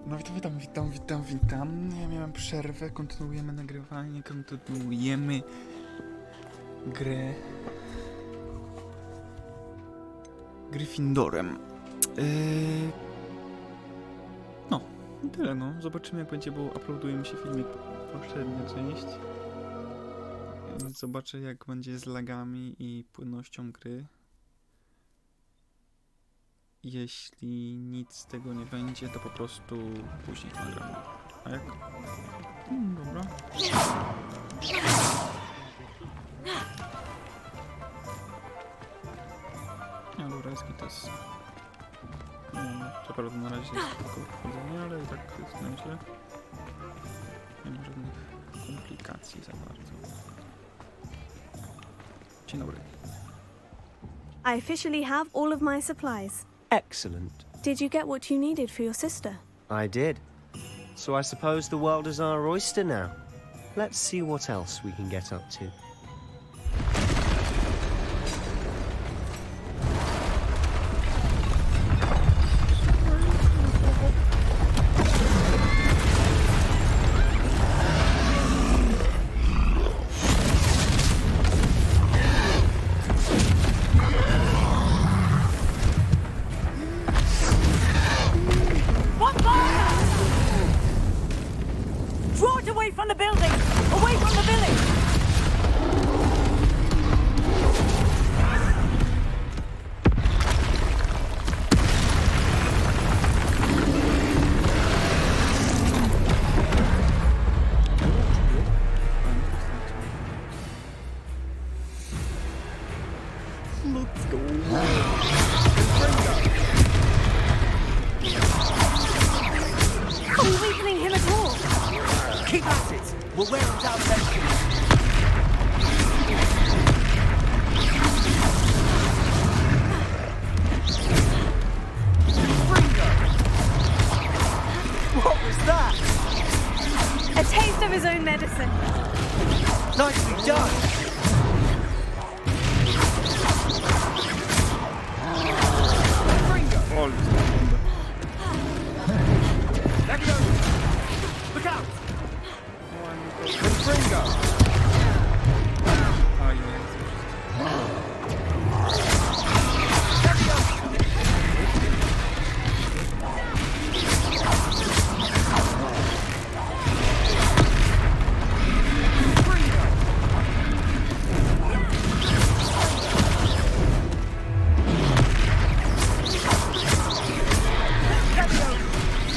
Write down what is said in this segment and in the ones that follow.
No witam. Ja miałem przerwę, kontynuujemy nagrywanie, kontynuujemy grę Gryffindorem. No, i tyle no. Zobaczymy jak będzie, bo uploaduje mi się filmik poprzednia część. Więc zobaczę jak będzie z lagami i płynnością gry. Jeśli nic z tego nie będzie, to po prostu później nagram. A jak? Dobra. No dobra, jest gites. Co prawda na razie jest tylko wchodzenie, ale i tak jest nieźle. Nie ma żadnych komplikacji za bardzo. Dzień dobry. I officially have all of my supplies. Excellent. Did you get what you needed for your sister? I did. So I suppose the world is our oyster now. Let's see what else we can get up to. Draw it away from the building! Away from the village! Let's go. Are we weakening him at all? Keep at it! We'll wear him down eventually. What was that? A taste of his own medicine. Nicely done! O, bombę. Look out! A, jest.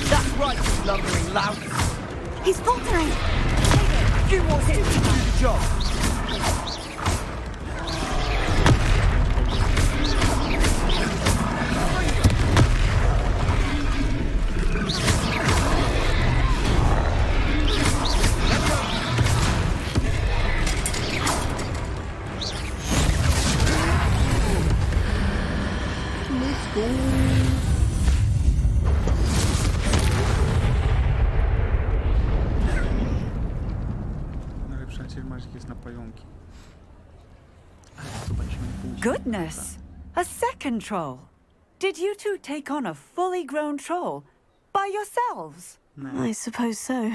That's right, you lumbering lout! He's faltering. Few more hits to do the job! Najlepszy przyjaciel Mazik jest na pająki. Ale zobaczymy później. Goodness! A second troll! Did you two take on a fully grown troll? By yourselves? I suppose so.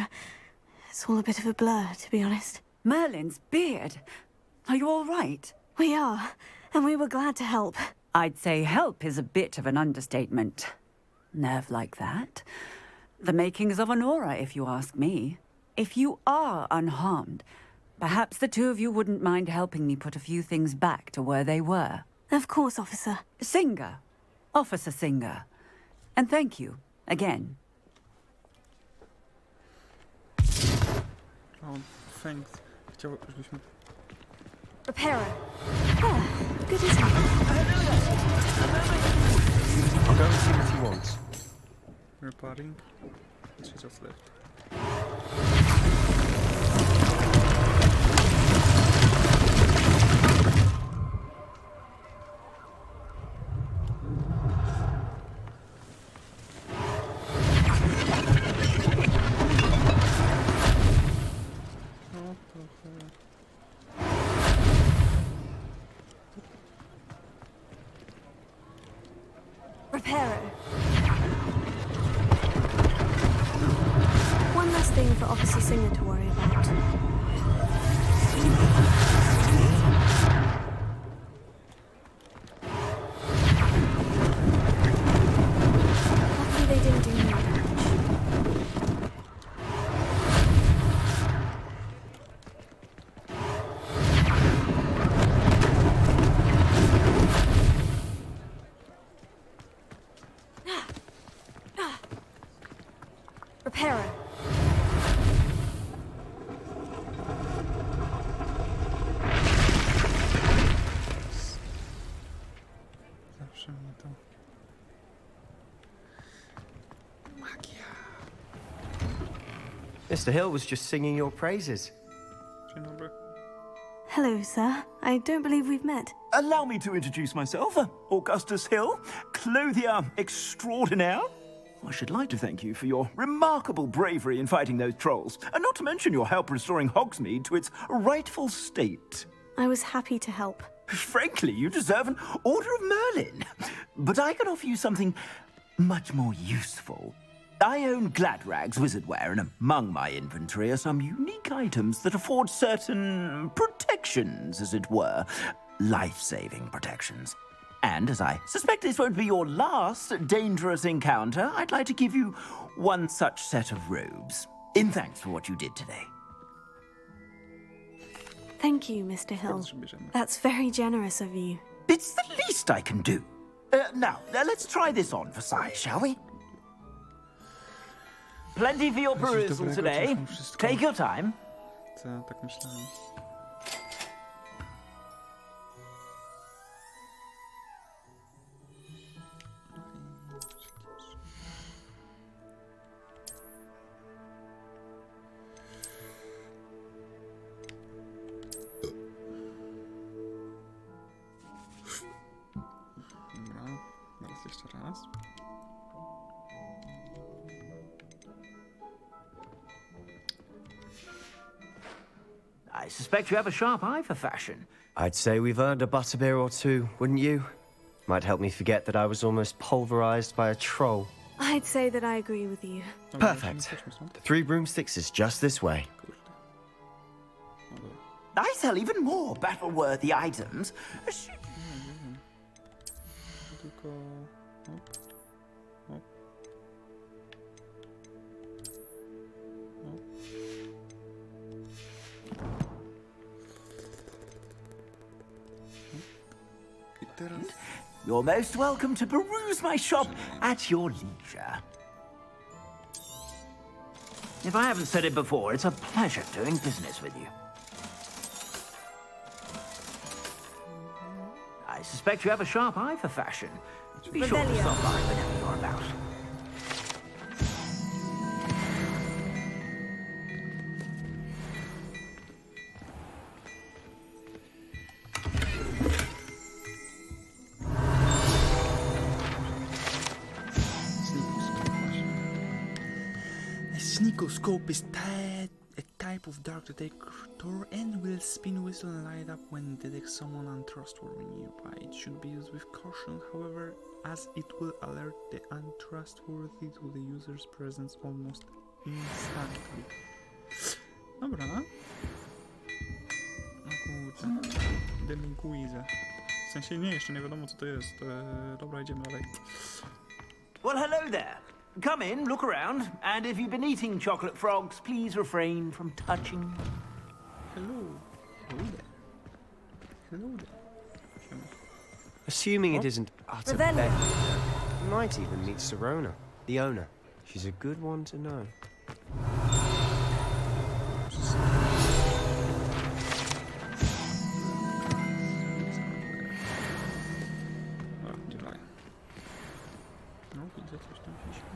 It's all a bit of a blur, to be honest. Merlin's beard! Are you all right? We are, and we were glad to help. I'd say help is a bit of an understatement. Nerve like that. The makings of an aura, if you ask me. If you are unharmed, perhaps the two of you wouldn't mind helping me put a few things back to where they were. Of course, officer. Singer. Officer Singer. And thank you, again. O, thanks. Żebyśmy... Repairer. Oh, good as hell. I'll go and see what he wants. Repairing. She just left. No, trochę... Repairer. last thing for Officer Singer to worry about. Luckily they didn't do any damage. Repairer. Zawsze mnie to... Magia. Mr. Hill was just singing your praises. Dzień dobry. Hello, sir. I don't believe we've met. Allow me to introduce myself, Augustus Hill, clothier extraordinaire. I should like to thank you for your remarkable bravery in fighting those trolls, and not to mention your help restoring Hogsmeade to its rightful state. I was happy to help. Frankly, you deserve an Order of Merlin. But I can offer you something much more useful. I own Gladrag's wizardware, and among my inventory are some unique items that afford certain protections, as it were. Life-saving protections. And as I suspect this won't be your last dangerous encounter, I'd like to give you one such set of robes, in thanks for what you did today. Thank you, Mr. Hill. Bardzo bierzemy. That's very generous of you. It's the least I can do. Now, let's try this on for size, shall we? Plenty for your Coś perusal dobrego, today. coś mu wszystko. Take your time. Co, tak myślałem. Dobra, teraz jeszcze raz. I suspect you have a sharp eye for fashion. I'd say we've earned a butterbeer or two, wouldn't you? Might help me forget that I was almost pulverized by a troll. I'd say that I agree with you. Dobra, Perfect. chodźmy stąd. The 3 broomsticks is just this way. Kurde. No dobra. I sell even more battle-worthy items. Tylko... Hop. Hop. Hop. I teraz... You're most welcome to peruse my shop at your leisure. If I haven't said it before, it's a pleasure doing business with you. I suspect you have a sharp eye for fashion. Be sure to Revelio. stop by whenever you're about. Sneakoscope właśnie. A sneakoscope is a type of dark detector and will spin whistle and light up when it detects someone untrustworthy nearby. It should be used with caution, however, as it will alert the untrustworthy to the user's presence almost instantly. Dobra. No kurde. Demiguize. W sensie nie, jeszcze nie wiadomo co to jest. Dobra, idziemy dalej. Well, hello there. Come in, look around, and if you've been eating chocolate frogs, please refrain from touching. Hello. Hello there. Hello there. Siema. Assuming it isn't utter Revelio. bed, you might even meet Serona, the owner. She's a good one to know. Dobra, idzie dalej. No, widzę coś tam się świeci.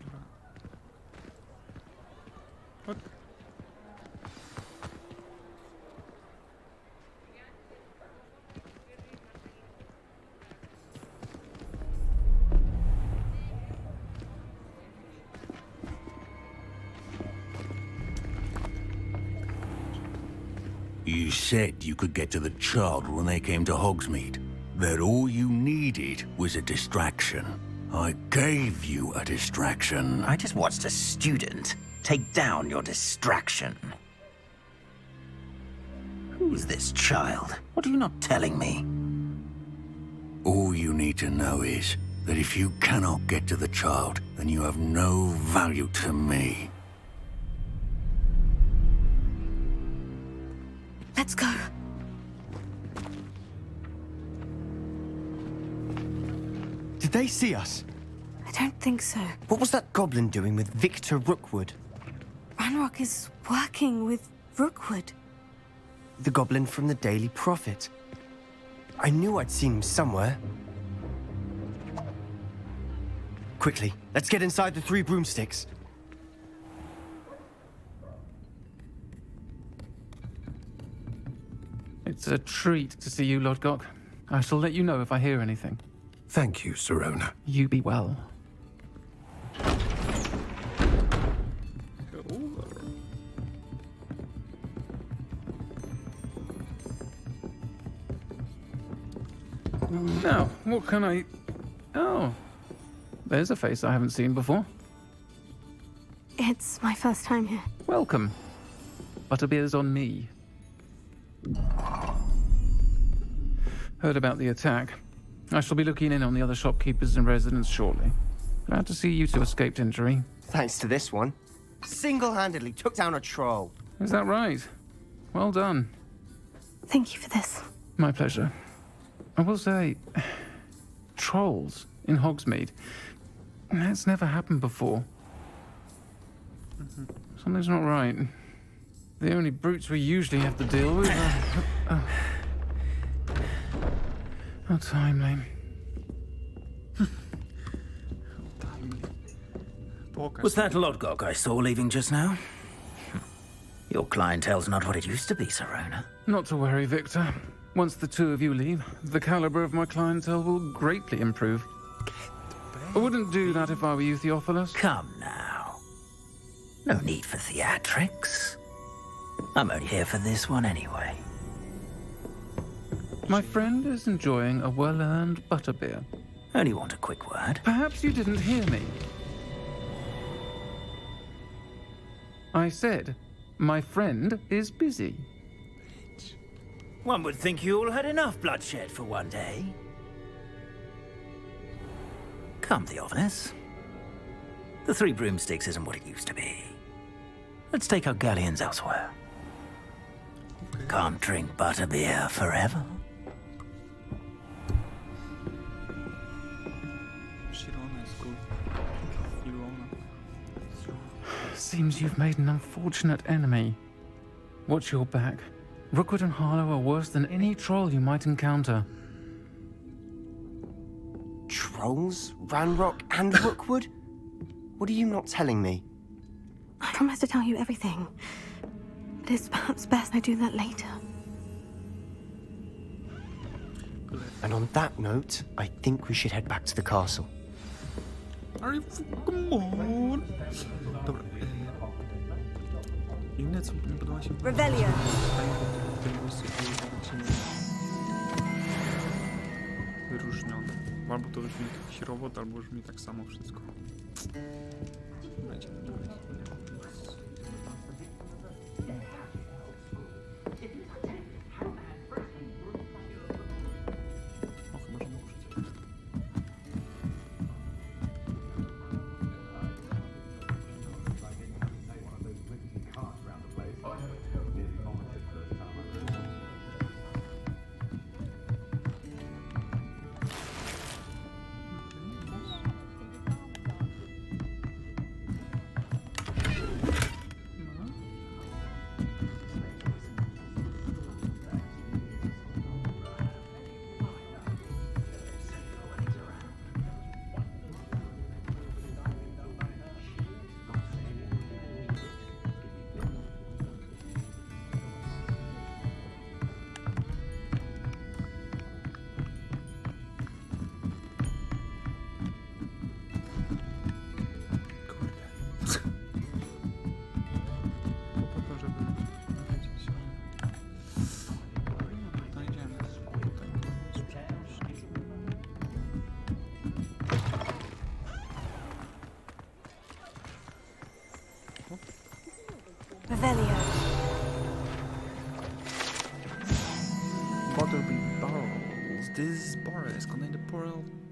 Dobra. Chodź. You said you could get to the child when they came to Hogsmeade. That all you needed was a distraction. I gave you a distraction. I just watched a student take down your distraction. Who's this child? What are you not telling me? All you need to know is that if you cannot get to the child, then you have no value to me. Let's go. Did they see us? I don't think so. What was that goblin doing with Victor Rookwood? Ranrock is working with Rookwood. The goblin from the Daily Prophet. I knew I'd seen him somewhere. Quickly, let's get inside the 3 broomsticks. It's a treat to see you, Lodgok. I shall let you know if I hear anything. Thank you, Sirona. You be well. Now, what can I... Oh, there's a face I haven't seen before. It's my first time here. Welcome. Butterbeer's on me. Heard about the attack. I shall be looking in on the other shopkeepers and residents shortly. Glad to see you two escaped injury. Thanks to this one. Single-handedly took down a troll. Is that right? Well done. Thank you for this. My pleasure. I will say, trolls in Hogsmeade. That's never happened before. Something's not right. The only brutes we usually have to deal with are... How timely. Was that Lodgok I saw leaving just now? Your clientele's not what it used to be, Sirona. Not to worry, Victor. Once the two of you leave, the caliber of my clientele will greatly improve. I wouldn't do that if I were you, Theophilus. Come now. No need for theatrics. I'm only here for this one anyway. My friend is enjoying a well-earned butterbeer. Only want a quick word. Perhaps you didn't hear me. I said, my friend is busy. One would think you all had enough bloodshed for one day. Come, Theophilus. The 3 broomsticks isn't what it used to be. Let's take our galleons elsewhere. Can't drink butterbeer forever. Sirona is good. Sirona. Seems you've made an unfortunate enemy. Watch your back. Rookwood and Harlow are worse than any troll you might encounter. Trolls? Ranrock and Rookwood? What are you not telling me? I promise to tell you everything. But it's perhaps best I do that later. And on that note, I think we should head back to the castle. Are you come on? Dobra. Inne co mi podoba się... Revelio. Wyróżnione. Albo to brzmi jak jakiś robot, albo brzmi tak samo wszystko. Będziemy dalej. O, chyba, że muszę. This forest contains the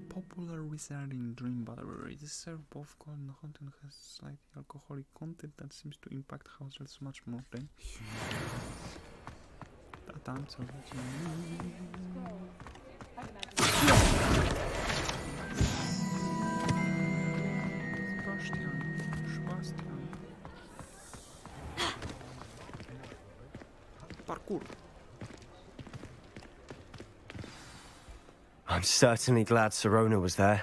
popular wizarding dream butter. It is served both cold and hot and has slightly alcoholic content that seems to impact households much more than tam co Sebastian. Parkour. I'm certainly glad Sirona was there.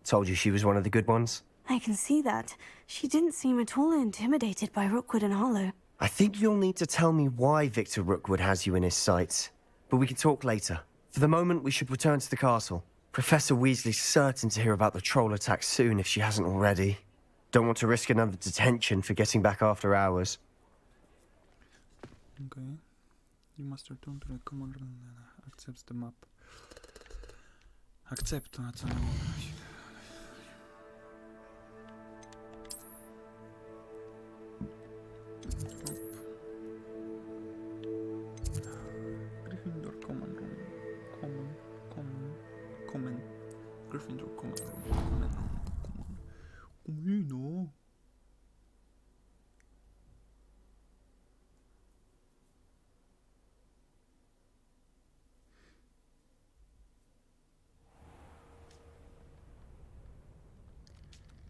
Told you she was one of the good ones. I can see that. She didn't seem at all intimidated by Rookwood and Hollow. I think you'll need to tell me why Victor Rookwood has you in his sights. But we can talk later. For the moment, we should return to the castle. Professor Weasley's certain to hear about the troll attack soon if she hasn't already. Don't want to risk another detention for getting back after hours. Okay. You must return to the common room and accept the map. Accept, na co miałem mówić. Gryffindor common room. Common. Gryffindor common room. Common. No.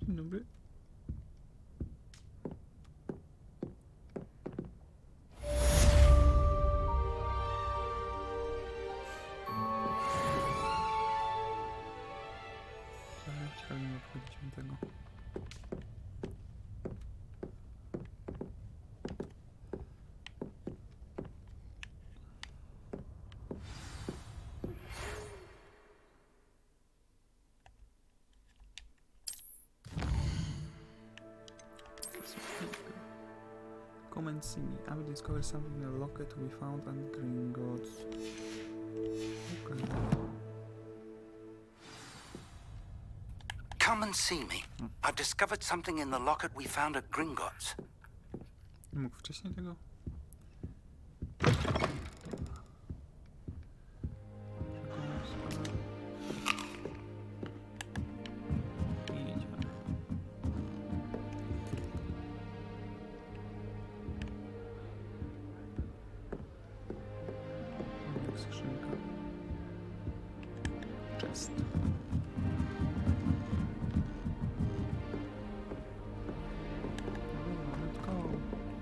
Dzień dobry. Chciałbym obchodzić tego. Come and see me. I will discover something in the locket we found at Gringotts. Okay. Come and see me. I've discovered something in the locket we found at Gringotts. Nie mógł wcześniej tego? I jedziemy. Skrzynka. Chest. Tylko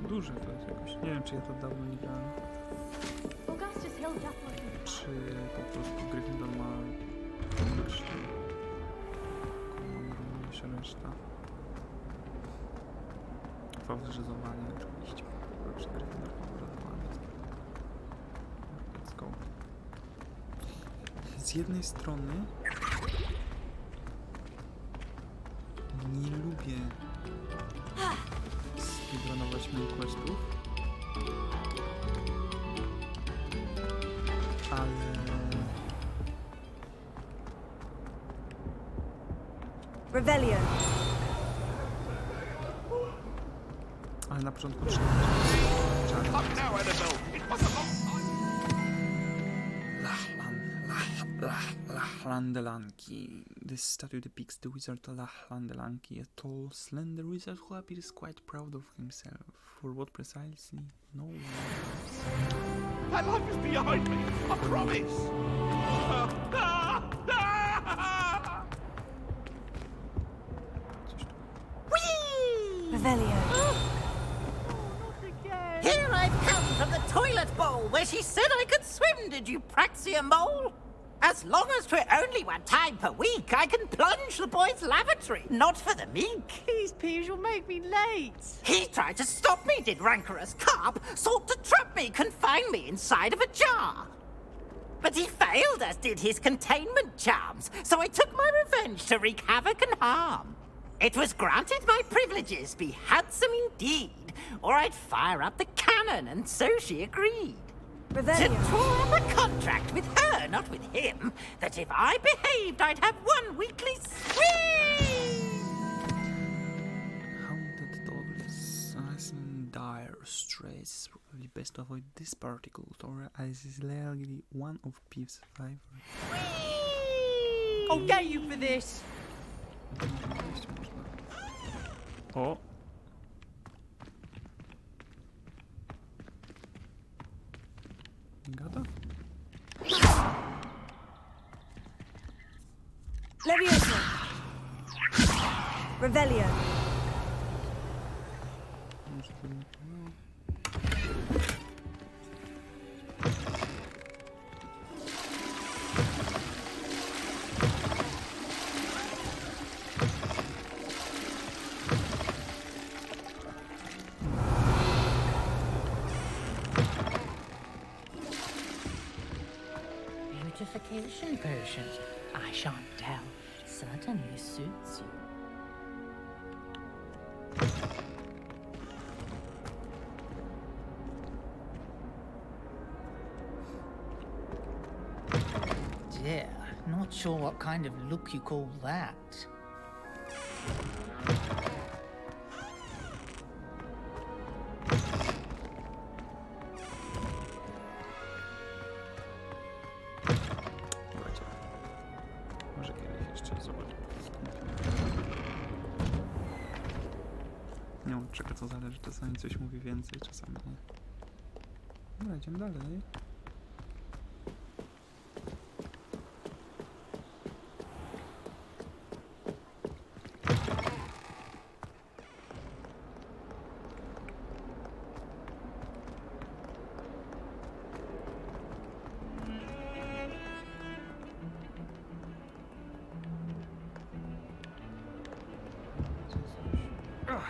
duże to jest jakoś. Nie wiem, czy ja to dawno nie grałem. Czy po prostu Gryffindor ma lepszy kolor niż reszta. Faworyzowanie oczywiście. Lepszy Gryffindor faworyzowanie. Let's go. Z jednej strony nie lubię speedrunować main questów, ale Rebellion. na początku trzeba Lachlandelanki. This statue depicts the wizard Lachlandelanki, a tall, slender wizard who appears quite proud of himself. For what precisely? No one knows. My life is behind me, I promise! Revelio. Here I've come from the toilet bowl where she said I could swim, did you Praxia mole? As long as 'twere only one time per week, I can plunge the boy's lavatory, not for the meek. Please, Piers, you'll make me late. He tried to stop me, did rancorous carp, sought to trap me, confine me inside of a jar. But he failed, as did his containment charms, so I took my revenge to wreak havoc and harm. It was granted my privileges be handsome indeed, or I'd fire up the cannon, and so she agreed. Revelio. To draw up a contract with her, not with him, that if I behaved, I'd have one weekly swing! Haunted dogs, as in dire straits. Probably best to avoid this particle or as is likely one of Peeves' survivors. I'll get you for this! O! Gada? Leviosa! Revelio! Beautification potion. I shan't tell. Certainly suits you. Dear, not sure what kind of look you call that. Słuchajcie. Może kiedyś jeszcze zobaczę. Nie wiem, od czego to zależy. Czasami coś mówi więcej, czasami nie. Dobra, idziemy dalej.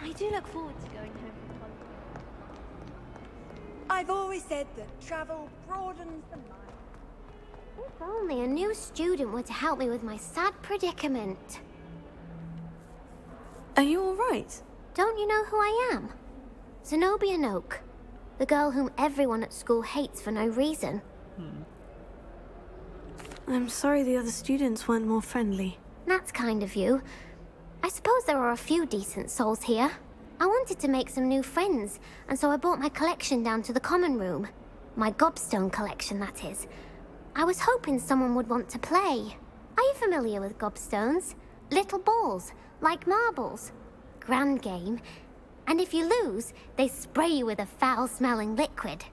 I do look forward to going home from college. I've always said that travel broadens the mind. If only a new student were to help me with my sad predicament. Are you alright? Don't you know who I am? Zenobia Noak. The girl whom everyone at school hates for no reason. I'm sorry the other students weren't more friendly. That's kind of you. I suppose there are a few decent souls here. I wanted to make some new friends, and so I brought my collection down to the common room. My gobstone collection, that is. I was hoping someone would want to play. Are you familiar with gobstones? Little balls, like marbles. Grand game. And if you lose, they spray you with a foul-smelling liquid.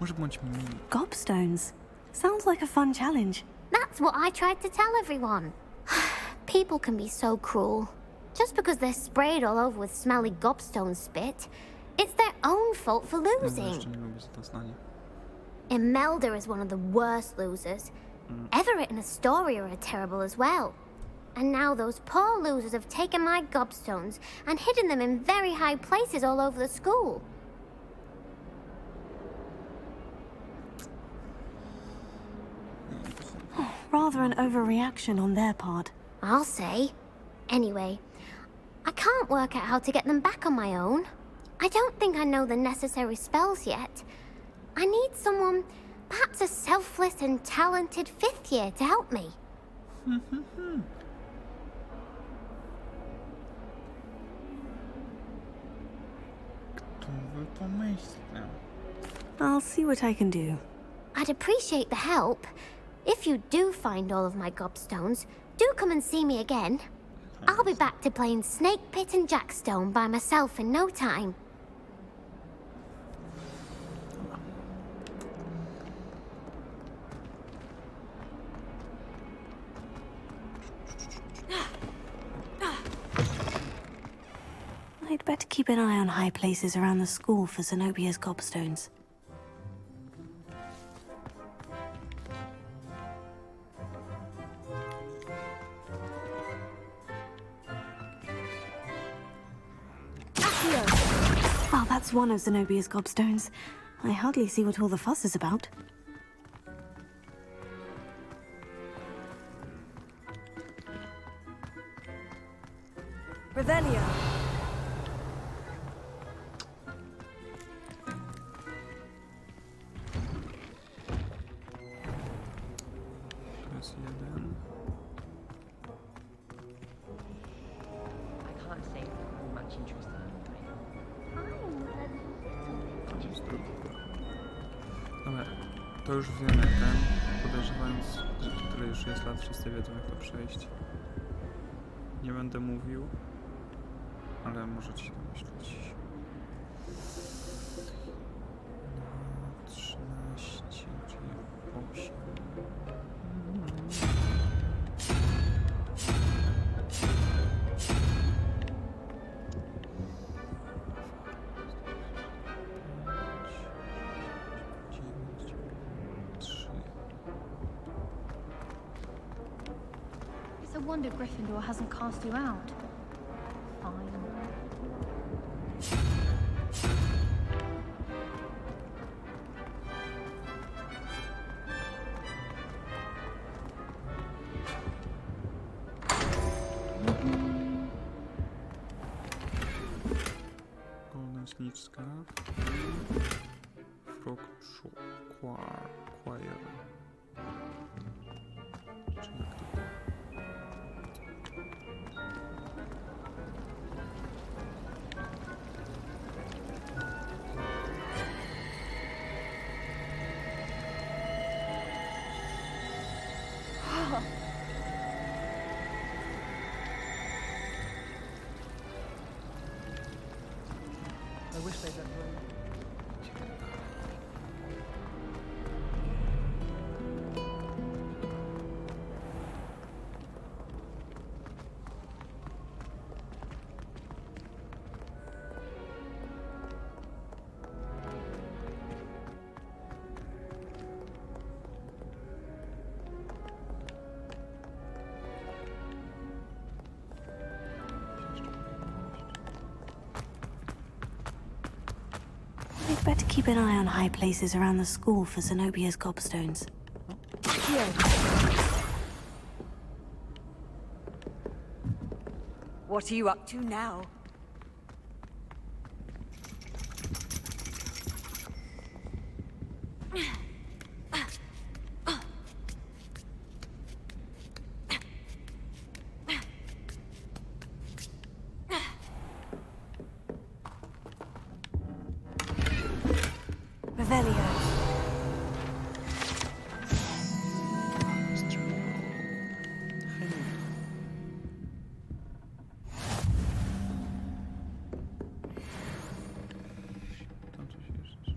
Może bądź mili. Gobstones. Sounds like a fun challenge. That's what I tried to tell everyone. People can be so cruel. Just because they're sprayed all over with smelly gobstone spit, it's their own fault for losing. Jeszcze nie lubię za to zdanie. Imelda is one of the worst losers. Everett and Astoria are terrible as well. And now those poor losers have taken my gobstones and hidden them in very high places all over the school. Rather an overreaction on their part. I'll say. Anyway, I can't work out how to get them back on my own. I don't think I know the necessary spells yet. I need someone, perhaps a selfless and talented fifth year to help me. Kto by pomyślał? I'll see what I can do. I'd appreciate the help. If you do find all of my gobstones, do come and see me again. I'll be back to playing Snake Pit and Jackstone by myself in no time. I'd better keep an eye on high places around the school for Zenobia's gobstones. Well, that's one of Zenobia's gobstones. I hardly see what all the fuss is about. Revelio. Plus jeden. I can't say much interest in jest drugi. Dobra, to już wiemy ten, podejrzewając, że tyle już jest lat, wszyscy wiedzą jak to przejść. Nie będę mówił, ale możecie się domyślić. 13, czyli 8. It's a wonder Gryffindor hasn't cast you out. Fine. Golden Snitch Scarf. Frog Choir. Czy jak to? I wish they'd let room. We'd better keep an eye on high places around the school for Zenobia's gobstones. What are you up to now? Revelio. Tam coś jeszcze.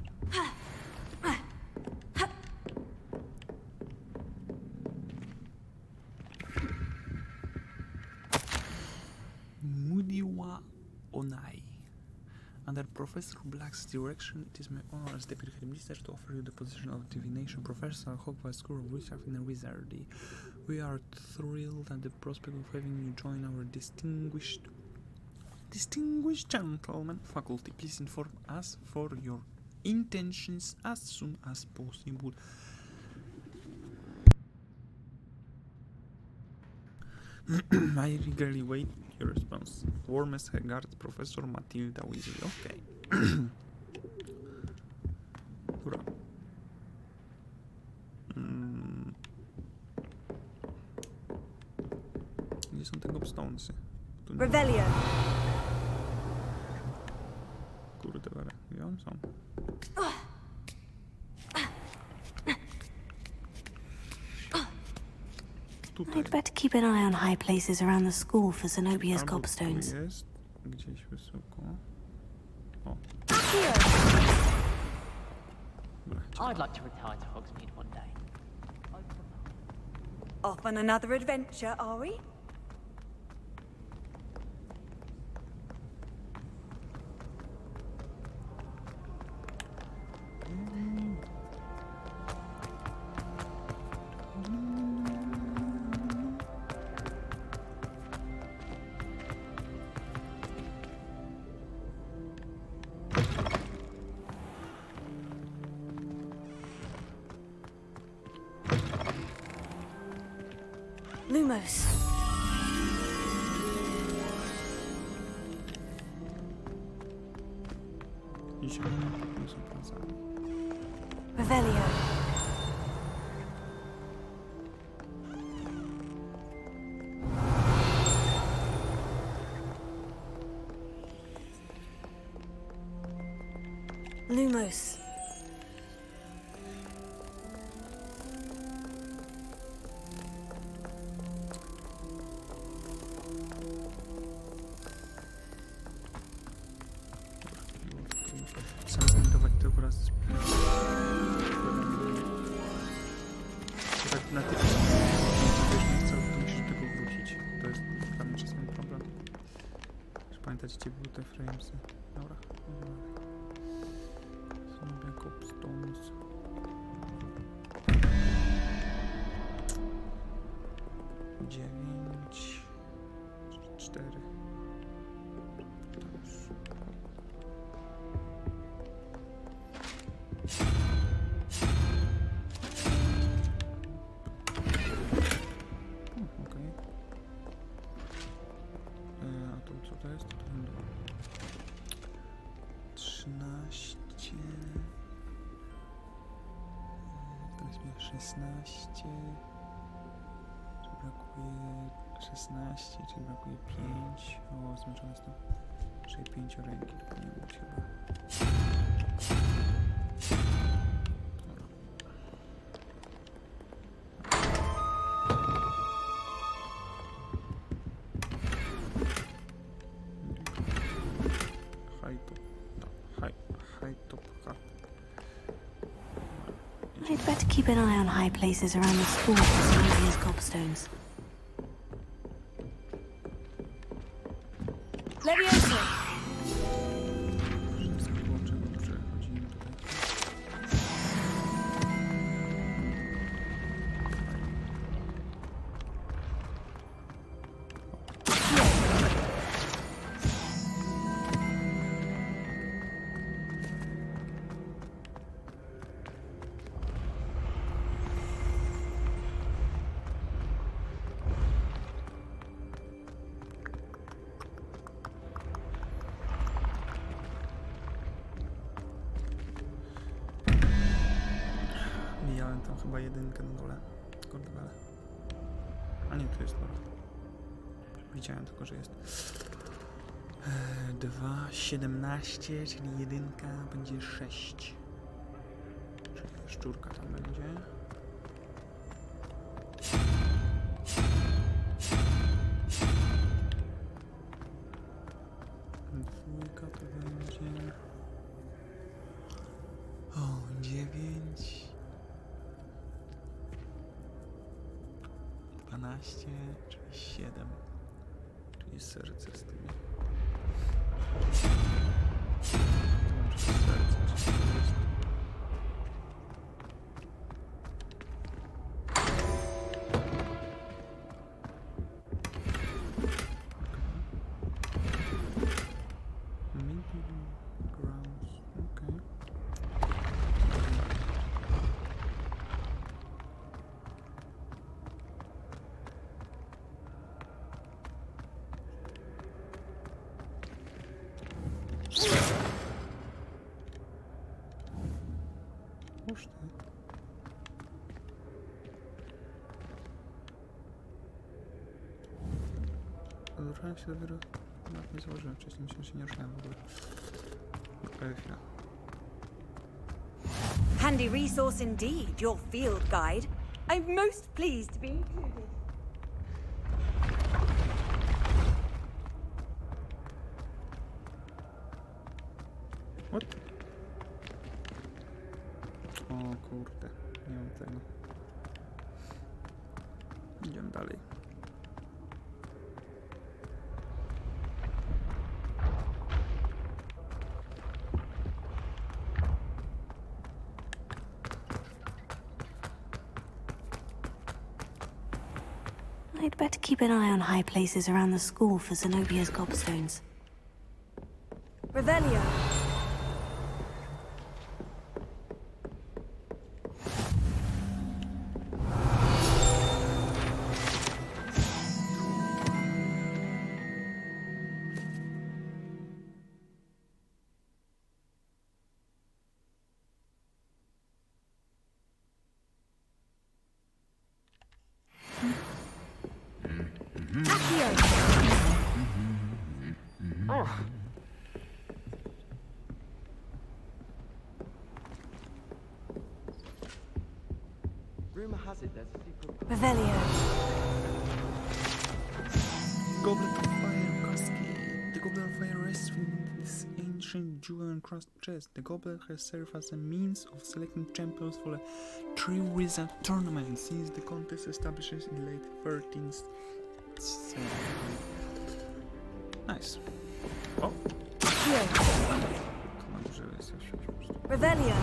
Mudiwa Onai. Under Professor Black's direction, it is my honor as Deputy Headmistress to offer you the position of Divination Professor at Hogwarts School of Witchcraft and Wizardry. We are thrilled at the prospect of having you join our distinguished gentleman faculty. Please inform us for your intentions as soon as possible. I eagerly wait your response. Warmest regards, Professor Matilda Weasley. Okay. Dobra. Gdzie są te gobstonesy? Revelio. Kurde, gdzie one są? We'd better keep an eye on high places around the school for Zenobia's Albo gobstones. tu jest, gdzieś wysoko. O. Dobra, I'd like to retire to Hogsmeade one day. Off on another adventure, are we? Lumos. I zielone potem są placami. Revelio. Lumos. na tych wiesz miejsca, to musisz do tego wrócić. To jest dla mnie czasem problem. Czy pamiętacie, gdzie były te framesy? Dobra. Sobie cobstones. Dziewięć. 4. Okej. A tu co to jest? To będą 13. Teraz mnie 16. Czy brakuje 16, czyli brakuje 5. O, zmęczony jestem. Czyli 5 ręki, to nie być chyba. I'd better keep an eye on high places around the school for some of these gobstones. Leviosa! Mijałem tam chyba jedynkę na dole. Kordowele. A nie, tu jest dobra. Widziałem tylko, że jest 2, 17, czyli jedynka będzie 6. Czyli szczurka tam będzie. Dwójka to będzie... O, 9. 12, czyli 7. Czyli serce z tymi. Czy serce, czy to jest? Grounds, okej. Puszczę. Ruszałem się dopiero... No, nie założyłem wcześniej, myślę, że się nie ruszałem w ogóle. Chwila. Handy resource indeed, your field guide. I'm most pleased to be included. What? O kurde, nie mam tego. Idziemy dalej. I'd better keep an eye on high places around the school for Zenobia's gobstones. Revelio. Rumor has it there's a secret. Revelio. Goblet of Fire cascade. The Goblet of Fire rests within this ancient ancient jewel-encrusted chest. The goblet has served as a means of selecting champions for a three-wizard tournament since the contest establishes in late 13th century. Nice. O! Here. Come on, żeby jest coś po prostu. Revelio.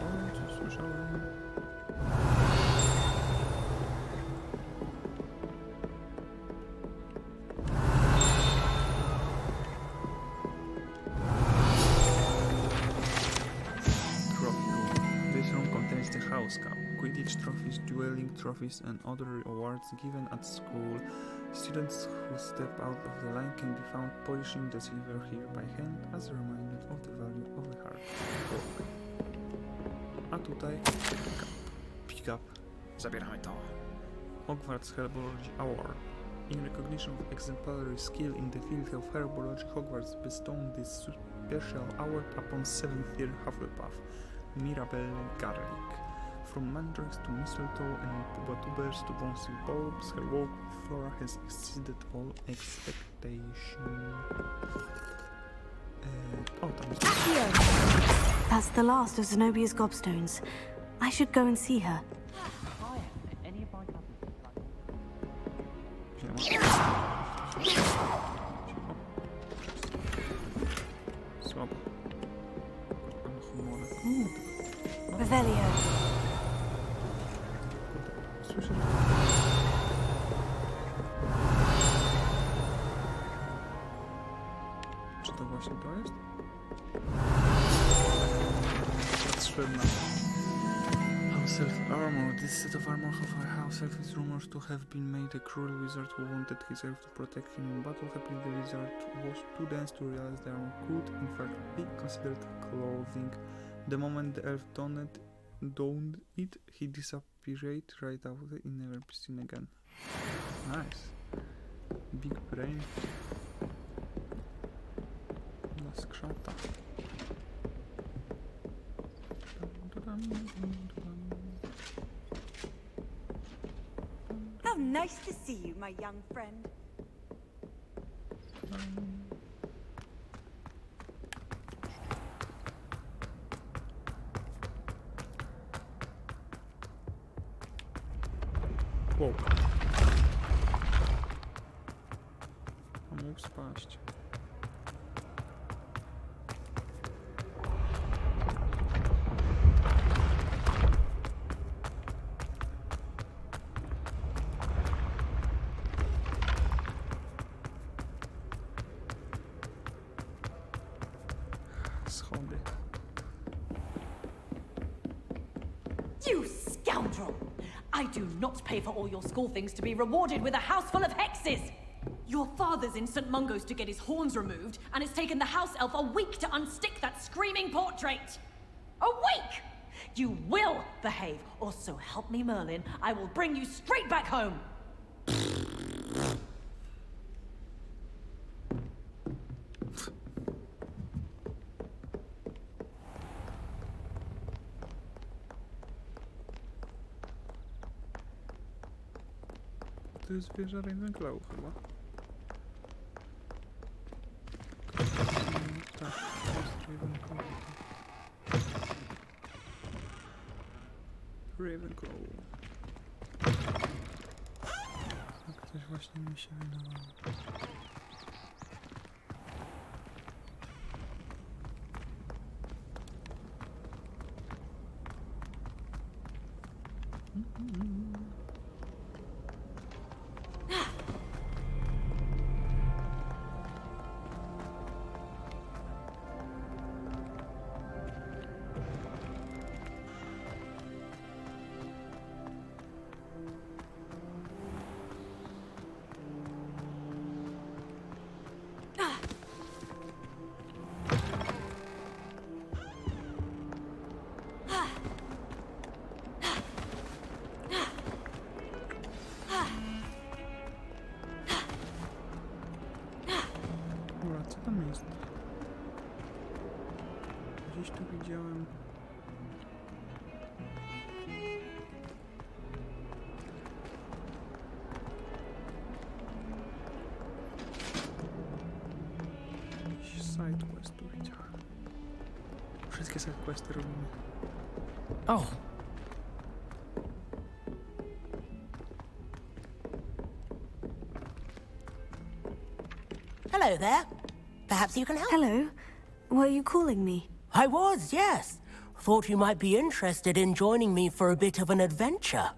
O, co słyszałem? This room contains the House Cup, Quidditch trophies, dueling trophies, and other awards given at school. Students who step out of the line can be found polishing the silver here by hand as a reminder of the value of the hard work. A tutaj pick up. Zabieramy to. Hogwarts Herbology Award. In recognition of exemplary skill in the field of herbology, Hogwarts bestowed this special award upon 7th year Hufflepuff, Mirabelle Garlick. From mandrakes to mistletoe and pubatubers to bouncing bulbs, her work with Flora has exceeded all expectation. Tam jest. That's the last of Zenobia's gobstones. I should go and see her. Hi, any of my cousins like Słabo. Mam humory. Revelio. Słyszę, że... Czy to właśnie to jest? Patrzyłem na House Elf Armor. This set of armor of our House Elf is rumored to have been made a cruel wizard who wanted his elf to protect him in battle. Happily, the wizard was too dense to realize the armor could, in fact, be considered clothing. The moment the elf donned it, he disappeared right out and never be seen again. Nice. Big brain. Dla skrzata. How nice to see you, my young friend. Wow. A mógł spaść. Schody. You scoundrel! I do not pay for all your school things to be rewarded with a house full of hexes! Your father's in St. Mungo's to get his horns removed, and it's taken the house elf a week to unstick that screaming portrait! A week! You will behave, or so help me Merlin, I will bring you straight back home! To jest wieża Ravenclaw chyba. Tak, to jest Ravenclaw. Ravenclaw. Tak coś właśnie mi się wydawało. wszystkie questy robimy. Oh. Hello there. Perhaps you can help. Hello. Were you calling me? I was, yes. Thought you might be interested in joining me for a bit of an adventure.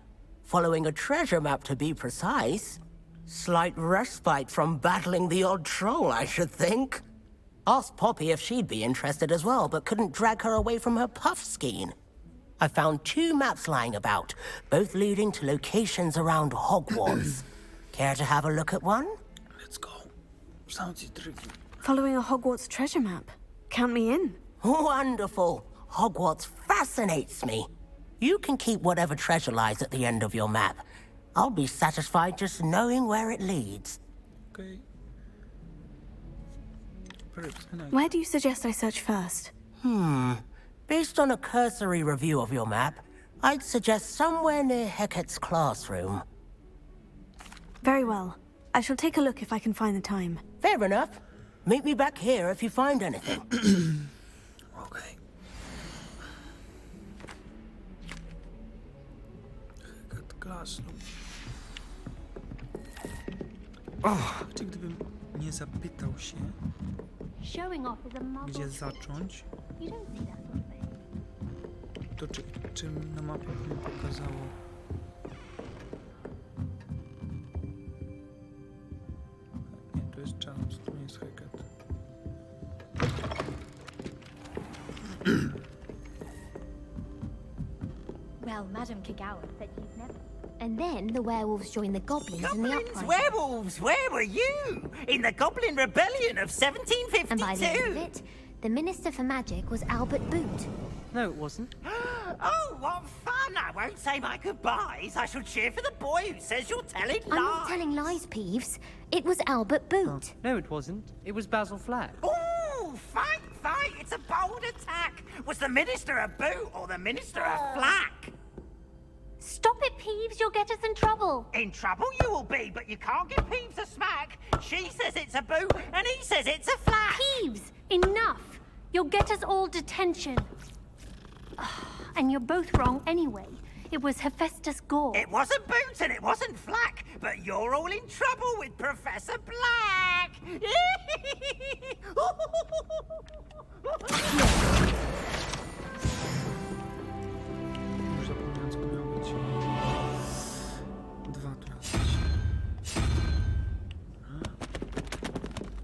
Following a treasure map, to be precise. Slight respite from battling the odd troll, I should think. Asked Poppy if she'd be interested as well, but couldn't drag her away from her puff skein. I found 2 maps lying about, both leading to locations around Hogwarts. Care to have a look at one? Let's go. Sounds intriguing. Following a Hogwarts treasure map. Count me in. Wonderful. Hogwarts fascinates me. You can keep whatever treasure lies at the end of your map. I'll be satisfied just knowing where it leads. Okay. Where do you suggest I search first? Based on a cursory review of your map, I'd suggest somewhere near Hecat's classroom. Very well. I shall take a look if I can find the time. Fair enough. Meet me back here if you find anything. Okay. Hecat classroom. Gdzie gdybym nie zapytał się, gdzie zacząć, to czy na mapie by mi pokazało. Nie, to jest Charles, to nie jest Hecat. Well, Madame Kagawa said she's never... And then the werewolves joined the goblins in the Goblins, uprising. werewolves, where were you? In the Goblin Rebellion of 1752? And by the end of it, the Minister for Magic was Albert Boot. No, it wasn't. Oh, what fun! I won't say my goodbyes. I shall cheer for the boy who says you're telling lies. I'm not telling lies, Peeves. It was Albert Boot. No, it wasn't. It was Basil Flack. Ooh, fight, fight! It's a bold attack. Was the Minister a boot or the Minister a flack? Stop it, Peeves. You'll get us in trouble. In trouble you will be, but you can't give Peeves a smack. She says it's a boot, and he says it's a flack. Peeves, enough. You'll get us all detention. And you're both wrong anyway. It was Hephaestus Gore. It wasn't Boot and it wasn't Flack, but you're all in trouble with Professor Black. Już zapomniałem, co miało być. 2 tu raz.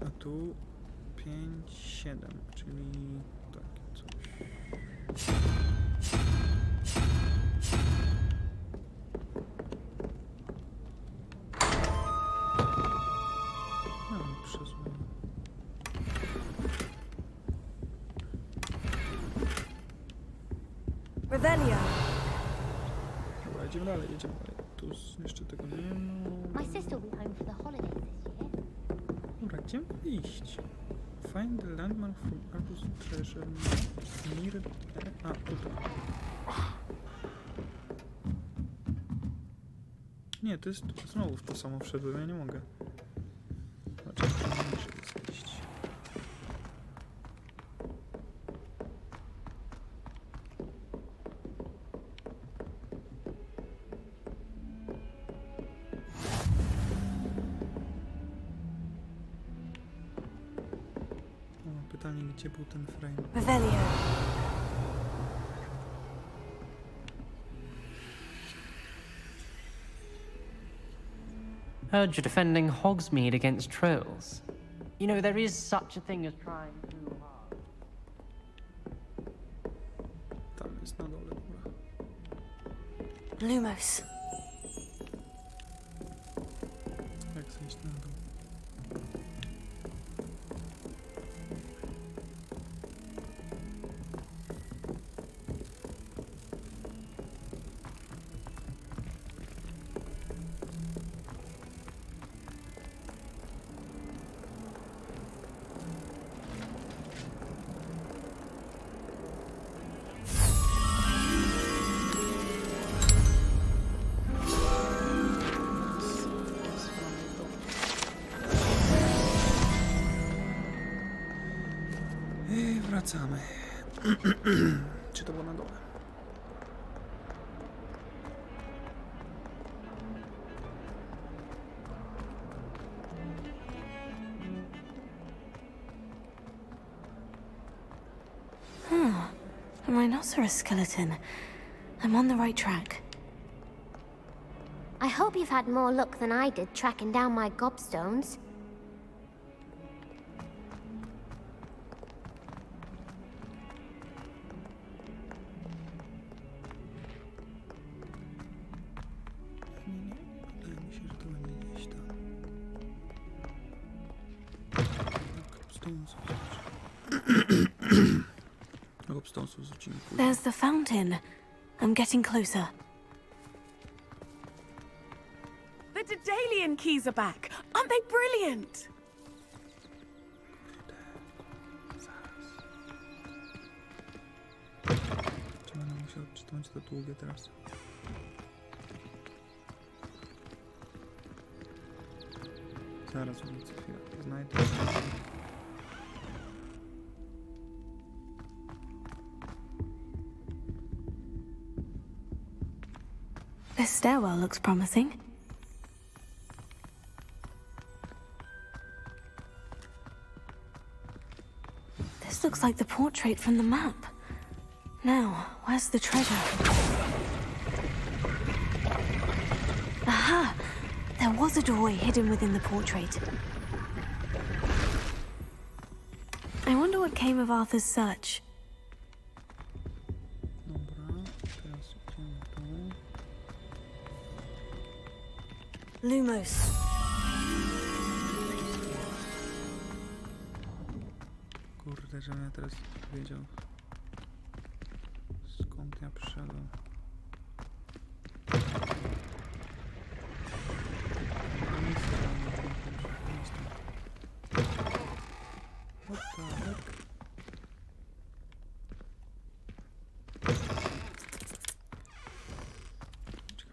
A tu 5, 7, czyli takie coś. Revelio. Dobra, jedziemy dalej. Tu jeszcze tego nie ma. My sister will be home for the holidays this year. Dobra, gdzie mam iść? Find the landmark from Arbus Treasure. Near... A, tutaj. Nie, to jest znowu w to samo wszedłem, ja nie mogę. Znaczy, nie muszę zejść. Pytanie, gdzie był ten frame? Revelio. Heard you're defending Hogsmeade against trolls. You know, there is such a thing as trying too hard. Tam jest na dole, dobra. Lumos. Jak zejść na dół? I wracamy. Czy to było na dole? A rhinoceros skeleton. I'm on the right track. I hope you've had more luck than I did tracking down my gobstones. There's the fountain. I'm getting closer. The Daedalian keys are back. Aren't they brilliant? Czy będę musiał czytać to długie teraz? Zaraz ulicę chwilę. Znajdę. This stairwell looks promising. This looks like the portrait from the map. Now, where's the treasure? Aha! There was a doorway hidden within the portrait. I wonder what came of Arthur's search. Lumos. Kurde, żebym ja teraz wiedział, skąd ja przyszedłem. What the heck?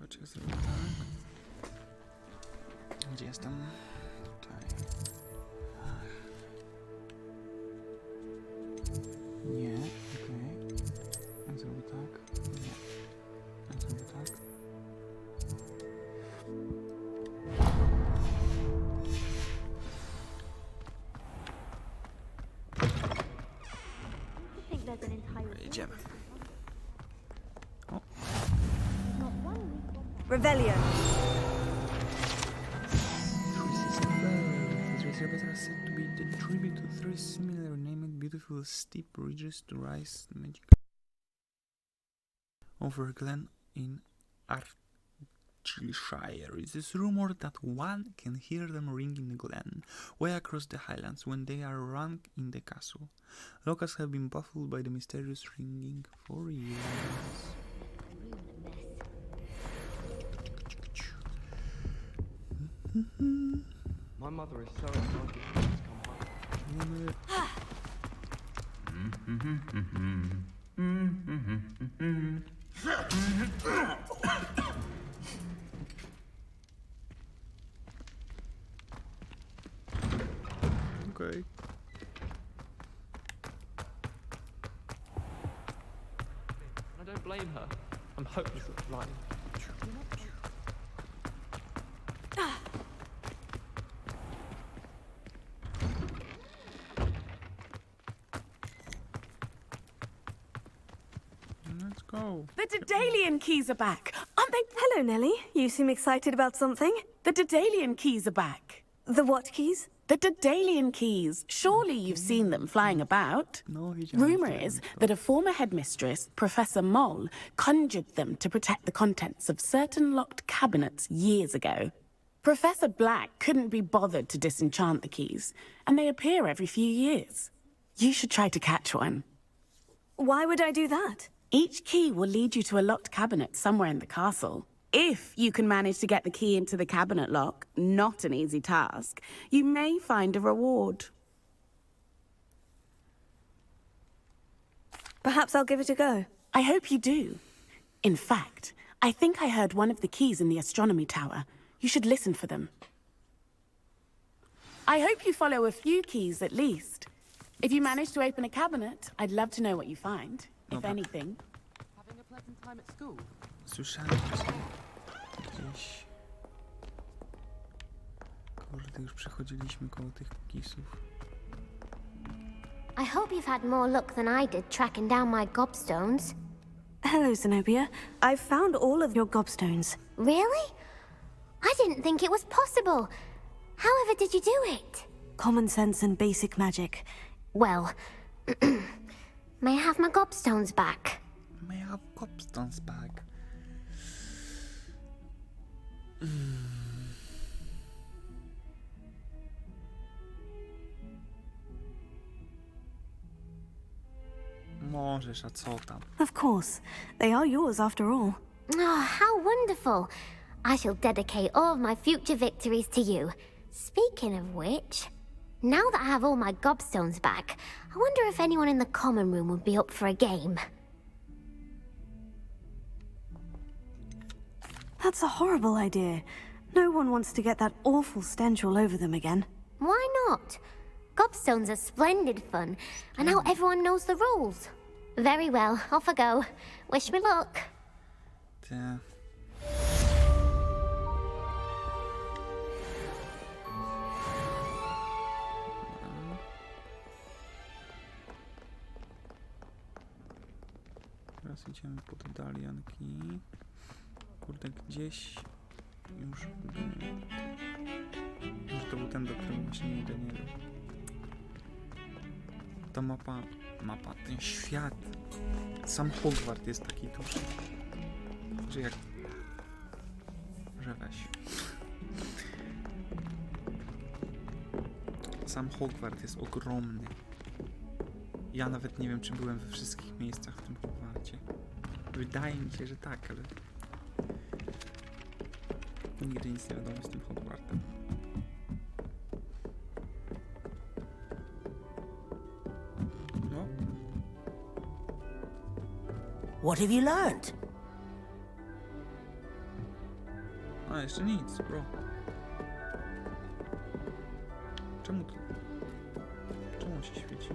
Czekaj, zrobię tak. Gdzie jestem? Tutaj. Nie, okej. Jak zrobię tak? Nie. Jak zrobię tak? Jedziemy. O. Revelio. Said to be the tribute to three similar named beautiful steep ridges to rise magic over Glen in Argyllshire. It is rumored that one can hear them ring in the glen, way across the highlands when they are rung in the castle. Locals have been baffled by the mysterious ringing for years. My mother is so excited to come Okay. I don't blame her. I'm hopeless at flying. Let's go. The Daedalian keys are back. Aren't they? Hello, Nellie. You seem excited about something. The Daedalian keys are back. The what keys? The Daedalian keys. Surely you've seen them flying about. No, Rumour is that a former headmistress, Professor Moll, conjured them to protect the contents of certain locked cabinets years ago. Professor Black couldn't be bothered to disenchant the keys, and they appear every few years. You should try to catch one. Why would I do that? Each key will lead you to a locked cabinet somewhere in the castle. If you can manage to get the key into the cabinet lock, not an easy task, you may find a reward. Perhaps I'll give it a go. I hope you do. In fact, I think I heard one of the keys in the astronomy tower. You should listen for them. I hope you follow a few keys at least. If you manage to open a cabinet, I'd love to know what you find, if Dobra. anything. Having a pleasant time at school? Słyszałem wcześniej gdzieś... Kurde, już przechodziliśmy koło tych kisów. I hope you've had more luck than I did tracking down my gobstones. Hello, Zenobia. I've found all of your gobstones. Really? I didn't think it was possible. However did you do it? Common sense and basic magic. Well, may I have my gobstones back? May I have gobstones back? Możesz, a co tam? Of course. They are yours after all. Oh, how wonderful. I shall dedicate all of my future victories to you. Speaking of which, now that I have all my gobstones back, I wonder if anyone in the common room would be up for a game. That's a horrible idea. No one wants to get that awful stench all over them again. Why not? Gobstones are splendid fun, and now everyone knows the rules. Very well, off I go. Wish me luck. Te... Teraz idziemy pod dalianki. Kurde, gdzieś już to był ten, do którego właśnie nie idę, nie wiem. Ta mapa, ten świat, sam Hogwart jest taki duży, że jak, że weź. Sam Hogwart jest ogromny. Ja nawet nie wiem, czy byłem we wszystkich miejscach w tym Hogwarcie. Wydaje mi się, że tak, ale nigdy nic nie wiadomo z tym Hogwartem. No. What have you learned? A, jeszcze nic, bro. Czemu on się świeci?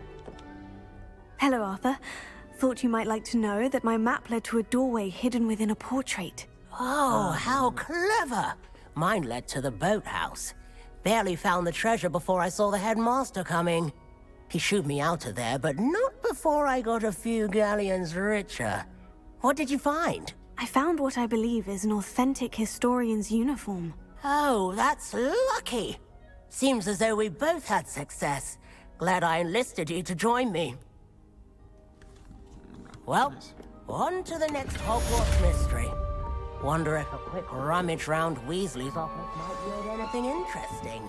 Hello, Arthur. Thought you might like to know that my map led to a doorway hidden within a portrait. Oh, how clever! Mine led to the boathouse. Barely found the treasure before I saw the headmaster coming. He shooed me out of there, but not before I got a few galleons richer. What did you find? I found what I believe is an authentic historian's uniform. Oh, that's lucky. Seems as though we both had success. Glad I enlisted you to join me. Well, on to the next Hogwarts mystery. Wonder if a quick rummage round Weasley's office might yield anything interesting.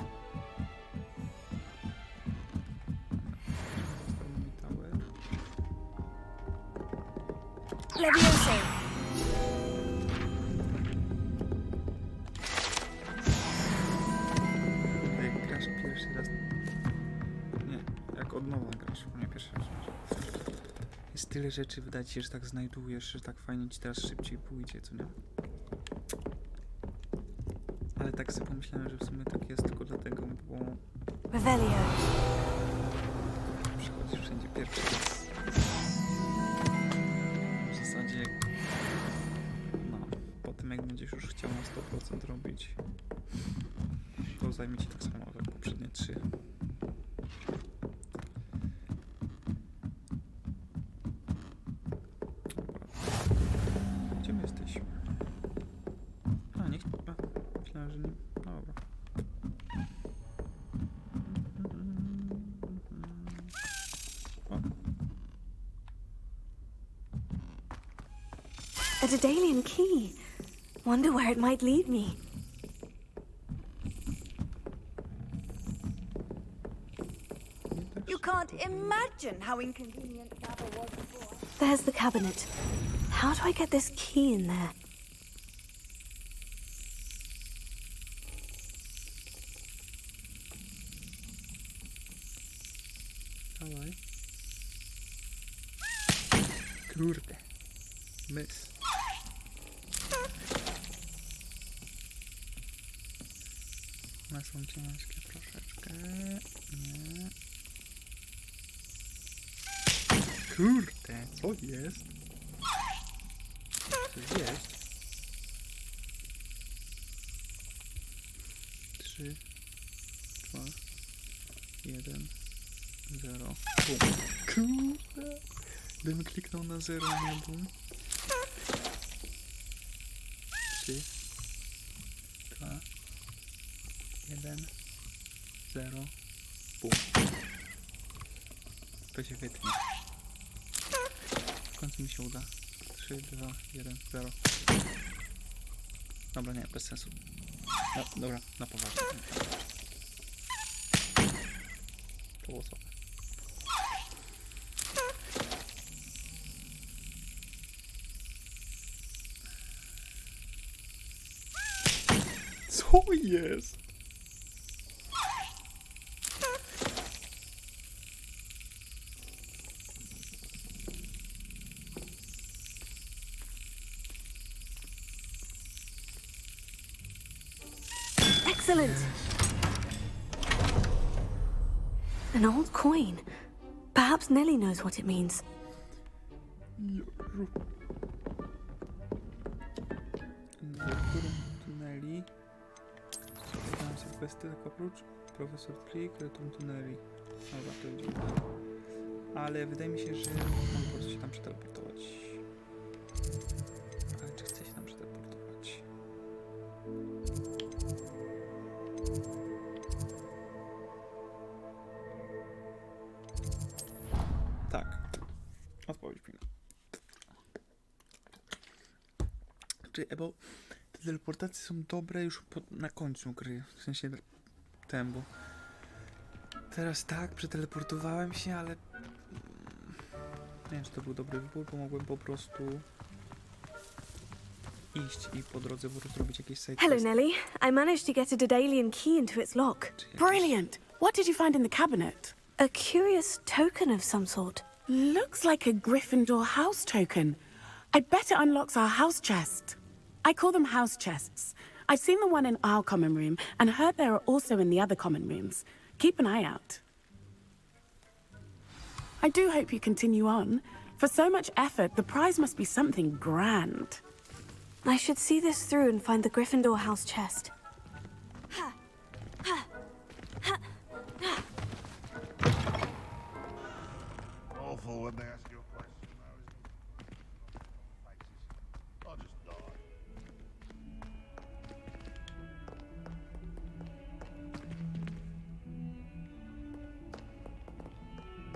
Leviosa! Jak grasz pierwszy raz... Nie, jak od nowa grasz, nie pierwszy raz. Jest tyle rzeczy, wydaje ci się, że tak znajdujesz, że tak fajnie ci teraz szybciej pójdzie, co nie? Ale tak sobie pomyślałem, że w sumie tak jest tylko dlatego, bo... Revelio. Przychodzisz wszędzie pierwszy raz. W zasadzie... No, po tym jak będziesz już chciał na 100% robić, to zajmie ci tak samo jak poprzednie 3. Gdzie my jesteśmy? A, niech... A, myślałem, że nie... Dobra. O. A Daedalian key. Wonder where it might lead me. You can't imagine how inconvenient travel was before. There's the cabinet. How do I get this key in there? Dawaj. Kurde. Mys. One są ciężkie troszeczkę. Nie. Kurde, co jest? Co jest? 3, 2, 1, 0. Bum. Kurde. Gdybym kliknął na 0, nie bum. 3, 2, 1, 0. Bum. To się wytnie. W końcu mi się uda. 3, 2, 1, 0. Dobra, nie, bez sensu. No, dobra, na poważnie. To było słabe. Co jest? Excellent. An old coin. Perhaps Nellie knows what it means. Tuneli. Tam się kwestie tak oprócz. Profesor Trik, Return Tuneli. Dobra, to idzie. Ale wydaje mi się, że mam po prostu się tam przeteleportować. Ale czy chcę się tam przeteleportować? Tak. Odpowiedź pilna. Bo te teleportacje są dobre już na końcu gry. W sensie bo teraz tak, przeteleportowałem się, ale nie wiem, czy to był dobry wybór, bo mogłem po prostu iść i po drodze po prostu robić jakieś side Hello, questy. Nellie. I managed to get a Daedalian key into its lock. Brilliant. What did you find in the cabinet? A curious token of some sort. Looks like a Gryffindor house token. I bet it unlocks our house chest. I call them house chests. I've seen the one in our common room and heard there are also in the other common rooms. Keep an eye out. I do hope you continue on. For so much effort, the prize must be something grand. I should see this through and find the Gryffindor house chest. Awful when they ask you a question, though, isn't it? I'll just die.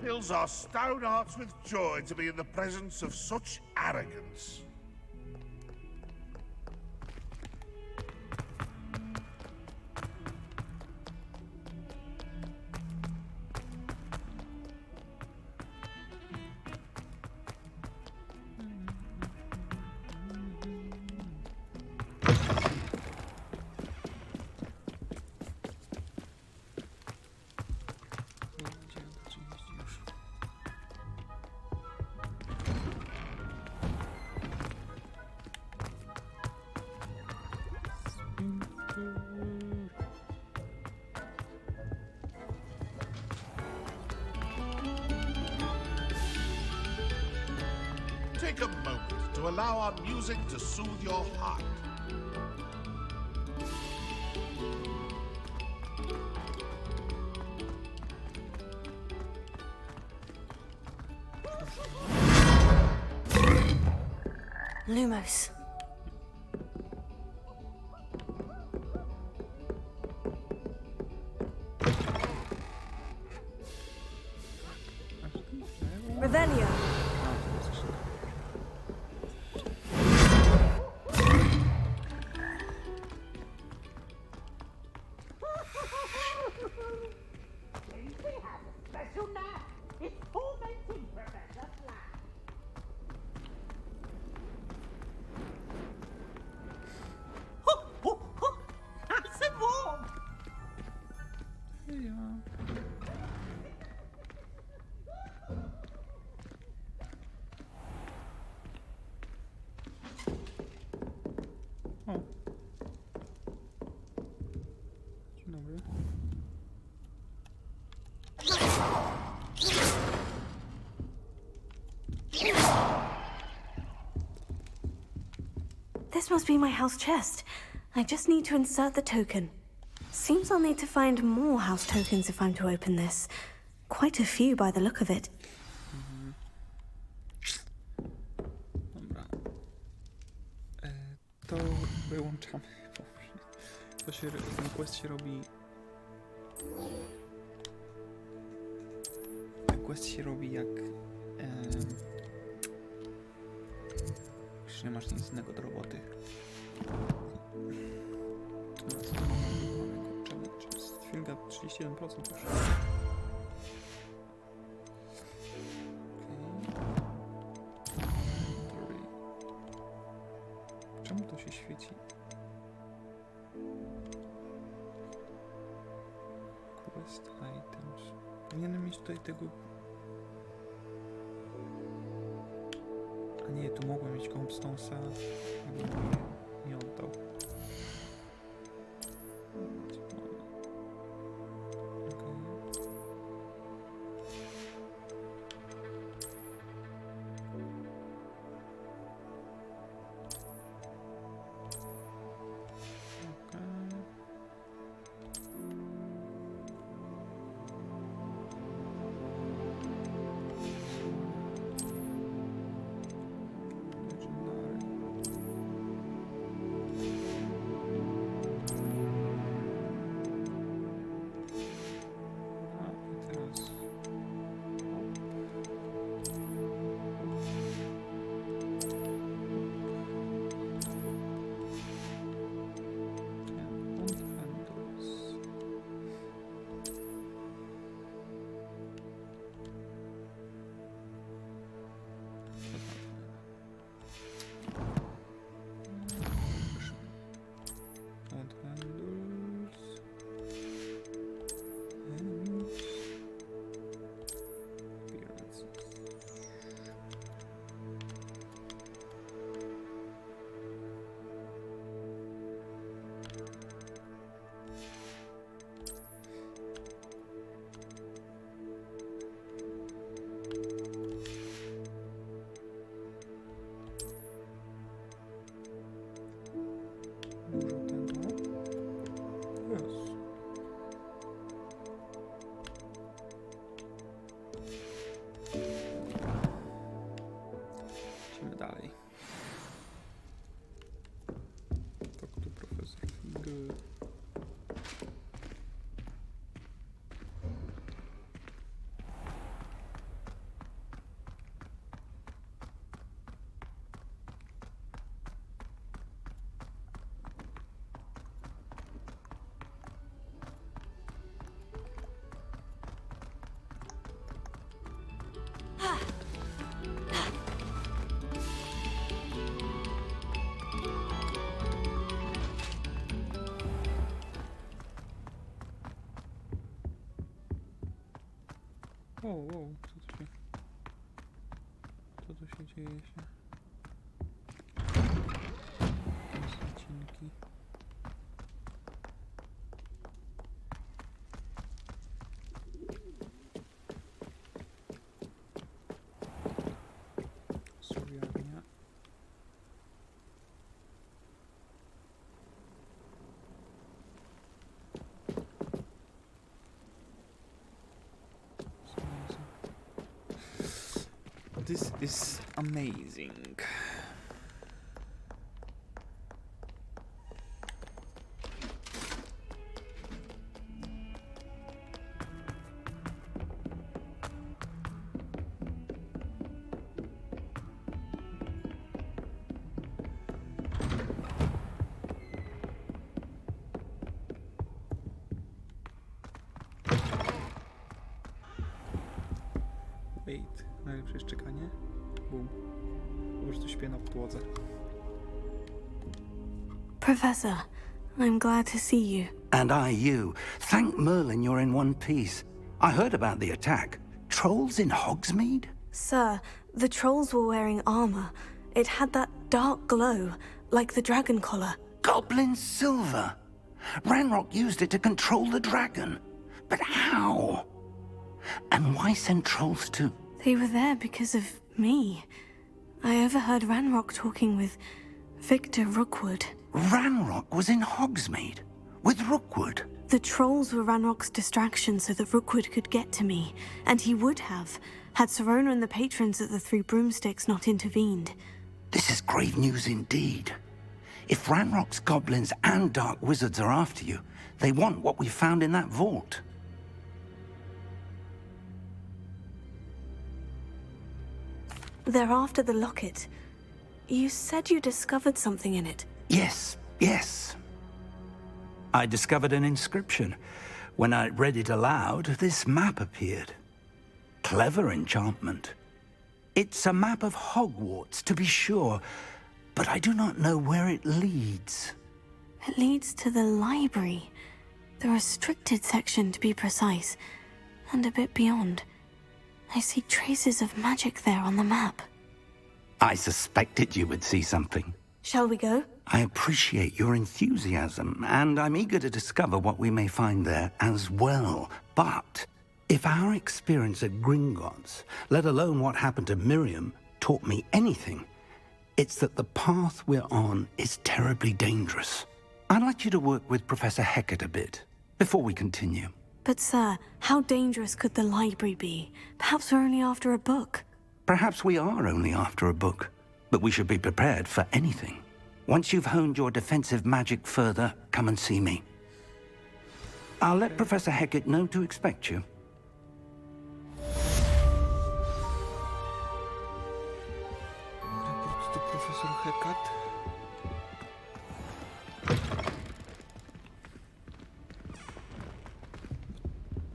Fills our stone hearts with joy to be in the presence of such arrogance. Take a moment to allow our music to soothe your heart. Lumos. Revelio. This must be my house chest. I just need to insert the token. Seems I'll need to find more house tokens if I'm to open this. Quite a few by the look of it. Dobra. To wyłączamy. Ten quest się robi... Ten quest się robi jak... Już nie masz nic innego do roboty. Chwilka 31% już. Czemu to się świeci? Quest items. Powinienem mieć tutaj tego... A nie, tu mogłem mieć Compstonesa, jakbym nie oddał. Dalej. Tak, tu profesor Fig. Wow, co tu się dzieje się? Zacinki. Słowiania. This is amazing. Wait, najlepsze jest czekanie. Boom. Po prostu śpię na podłodze. Professor, I'm glad to see you. And you. Thank Merlin you're in one piece. I heard about the attack. Trolls in Hogsmeade? Sir, the trolls were wearing armor. It had that dark glow, like the dragon collar. Goblin silver. Ranrock used it to control the dragon. But how? And why send trolls to... They were there because of me. I overheard Ranrock talking with Victor Rookwood. Ranrock was in Hogsmeade with Rookwood. The trolls were Ranrock's distraction so that Rookwood could get to me, and he would have, had Serona and the patrons at the Three Broomsticks not intervened. This is grave news indeed. If Ranrock's goblins and dark wizards are after you, they want what we found in that vault. They're after the locket. You said you discovered something in it. Yes. I discovered an inscription. When I read it aloud, this map appeared. Clever enchantment. It's a map of Hogwarts, to be sure, but I do not know where it leads. It leads to the library. The restricted section, to be precise. And a bit beyond. I see traces of magic there on the map. I suspected you would see something. Shall we go? I appreciate your enthusiasm, and I'm eager to discover what we may find there as well. But if our experience at Gringotts, let alone what happened to Miriam, taught me anything, it's that the path we're on is terribly dangerous. I'd like you to work with Professor Hecat a bit before we continue. But sir, how dangerous could the library be? Perhaps we're only after a book. Perhaps we are only after a book, but we should be prepared for anything. Once you've honed your defensive magic further, come and see me. I'll let Professor Hecat know to expect you. Report to Professor Hecat.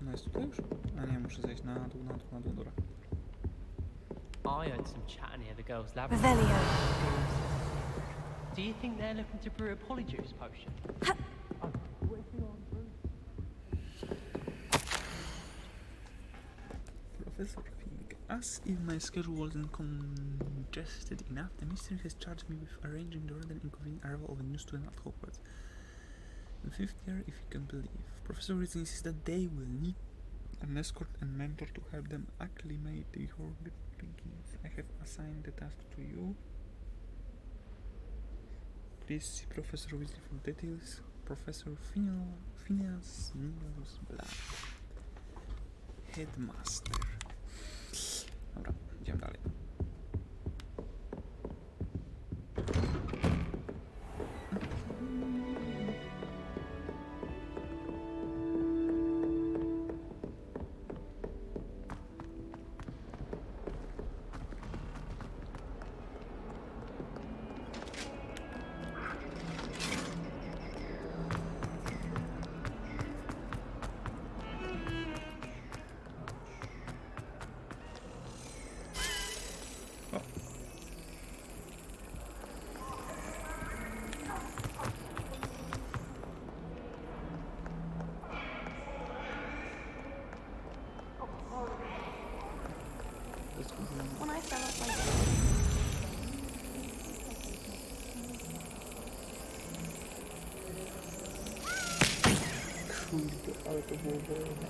Ona jest tutaj już? A nie, muszę zejść na dół, dobra. I heard some chatting near the girls' laboratory. Revelio. Do you think they're looking to brew a polyjuice potion? Professor Fink, as if my schedule wasn't congested enough, the mystery has charged me with arranging the rather inconvenient arrival of a new student at Hogwarts. In 5th year, if you can believe. Professor Weasley insists that they will need an escort and mentor to help them acclimate the Hogwarts. I have assigned the task to you. Please see Professor Weasley for details. Professor Phineas Nimbus Black. Headmaster. Dobra, idziemy dalej. When I fell off my Kurde, ale to było wolne.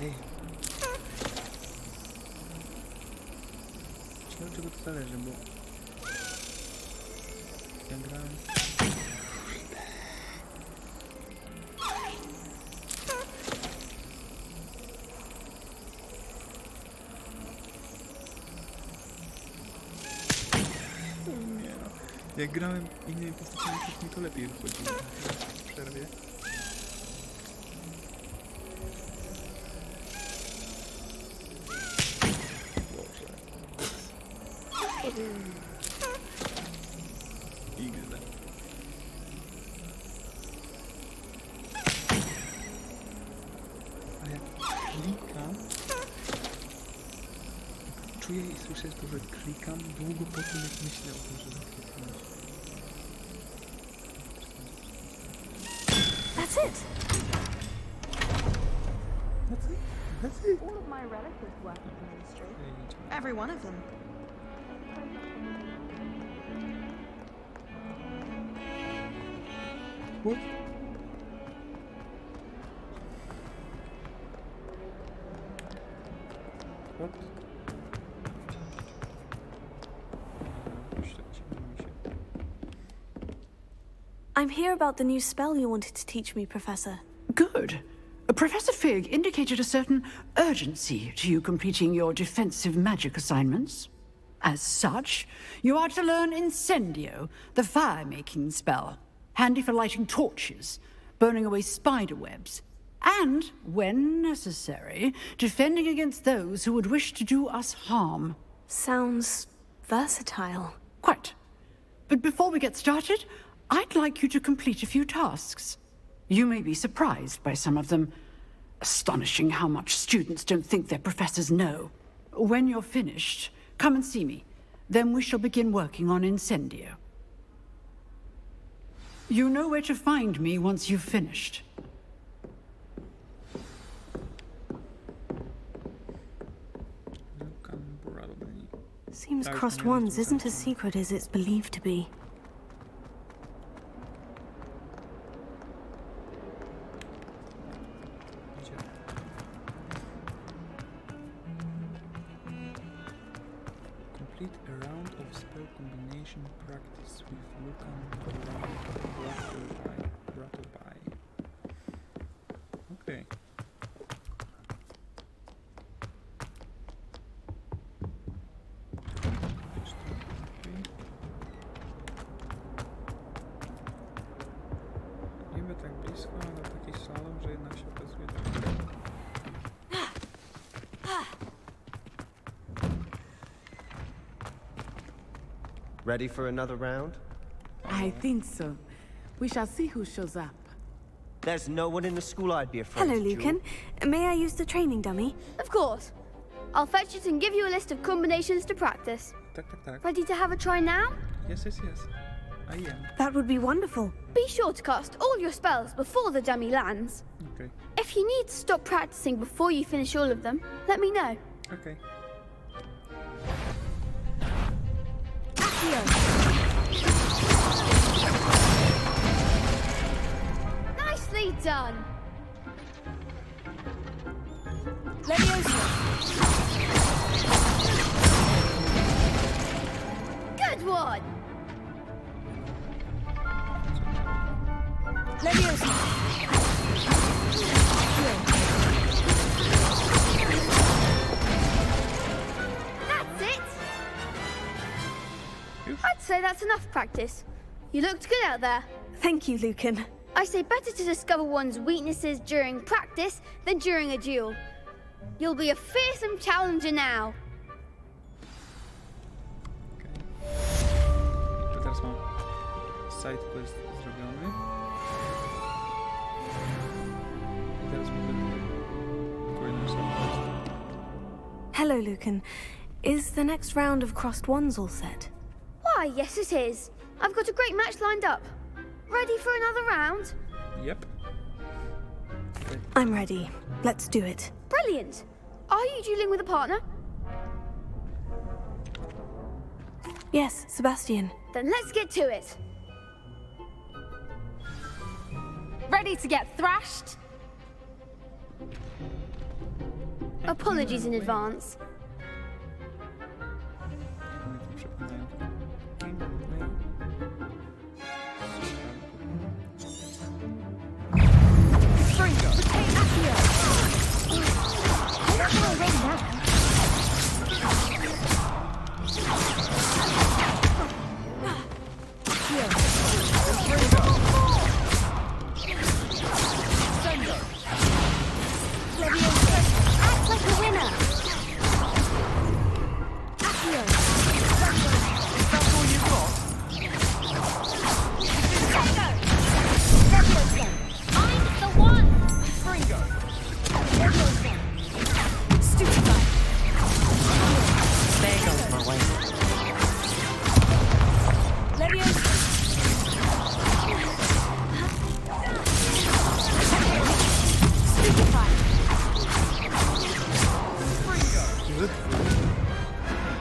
Ej. Ciekawe, czego to zależy, bo ja grałem... Nie. Jak grałem innymi postaciami, to mi to lepiej wychodziło. Teraz w przerwie. XD. A jak klikam, czuję i słyszę to, że klikam długo po tym, jak myślę o tym, że klikam. That's it. That's it. All of my relatives work in the ministry. Every one of them. What? What? I'm here about the new spell you wanted to teach me, Professor. Good. Professor Fig indicated a certain urgency to you completing your defensive magic assignments. As such, you are to learn Incendio, the fire-making spell, handy for lighting torches, burning away spider webs, and, when necessary, defending against those who would wish to do us harm. Sounds versatile. Quite. But before we get started, I'd like you to complete a few tasks. You may be surprised by some of them. Astonishing how much students don't think their professors know. When you're finished, come and see me. Then we shall begin working on Incendio. You know where to find me once you've finished. Seems Crossed Wands isn't as secret as it's believed to be. Complete a round of spell combination practice with Lucan Bratobai. Okay. Niby tak blisko, ale taki salon, że jednak się okazuje tak. Ready for another round? I think so. We shall see who shows up. There's no one in the school I'd be afraid Hello, to duel. Lucan. May I use the training dummy? Of course. I'll fetch it and give you a list of combinations to practice. Tak, tak, tak. Ready to have a try now? Yes, yes, yes. I am. That would be wonderful. Be sure to cast all your spells before the dummy lands. Okay. If you need to stop practicing before you finish all of them, let me know. Okay. Nicely done. Good one. That's it. I'd say that's enough practice. You looked good out there. Thank you, Lucan. I say better to discover one's weaknesses during practice than during a duel. You'll be a fearsome challenger now. I teraz mam side quest zrobiony. I teraz będę kolejny side quest. Hello, Lucan. Is the next round of Crossed Wands all set? Why, yes it is. I've got a great match lined up. Ready for another round? Yep. Okay. I'm ready. Let's do it. Brilliant. Are you dueling with a partner? Yes, Sebastian. Then let's get to it. Ready to get thrashed? Apologies in advance. Act like a winner! That's all you got? I'm the one! Fringo! Stupefied. There goes my way.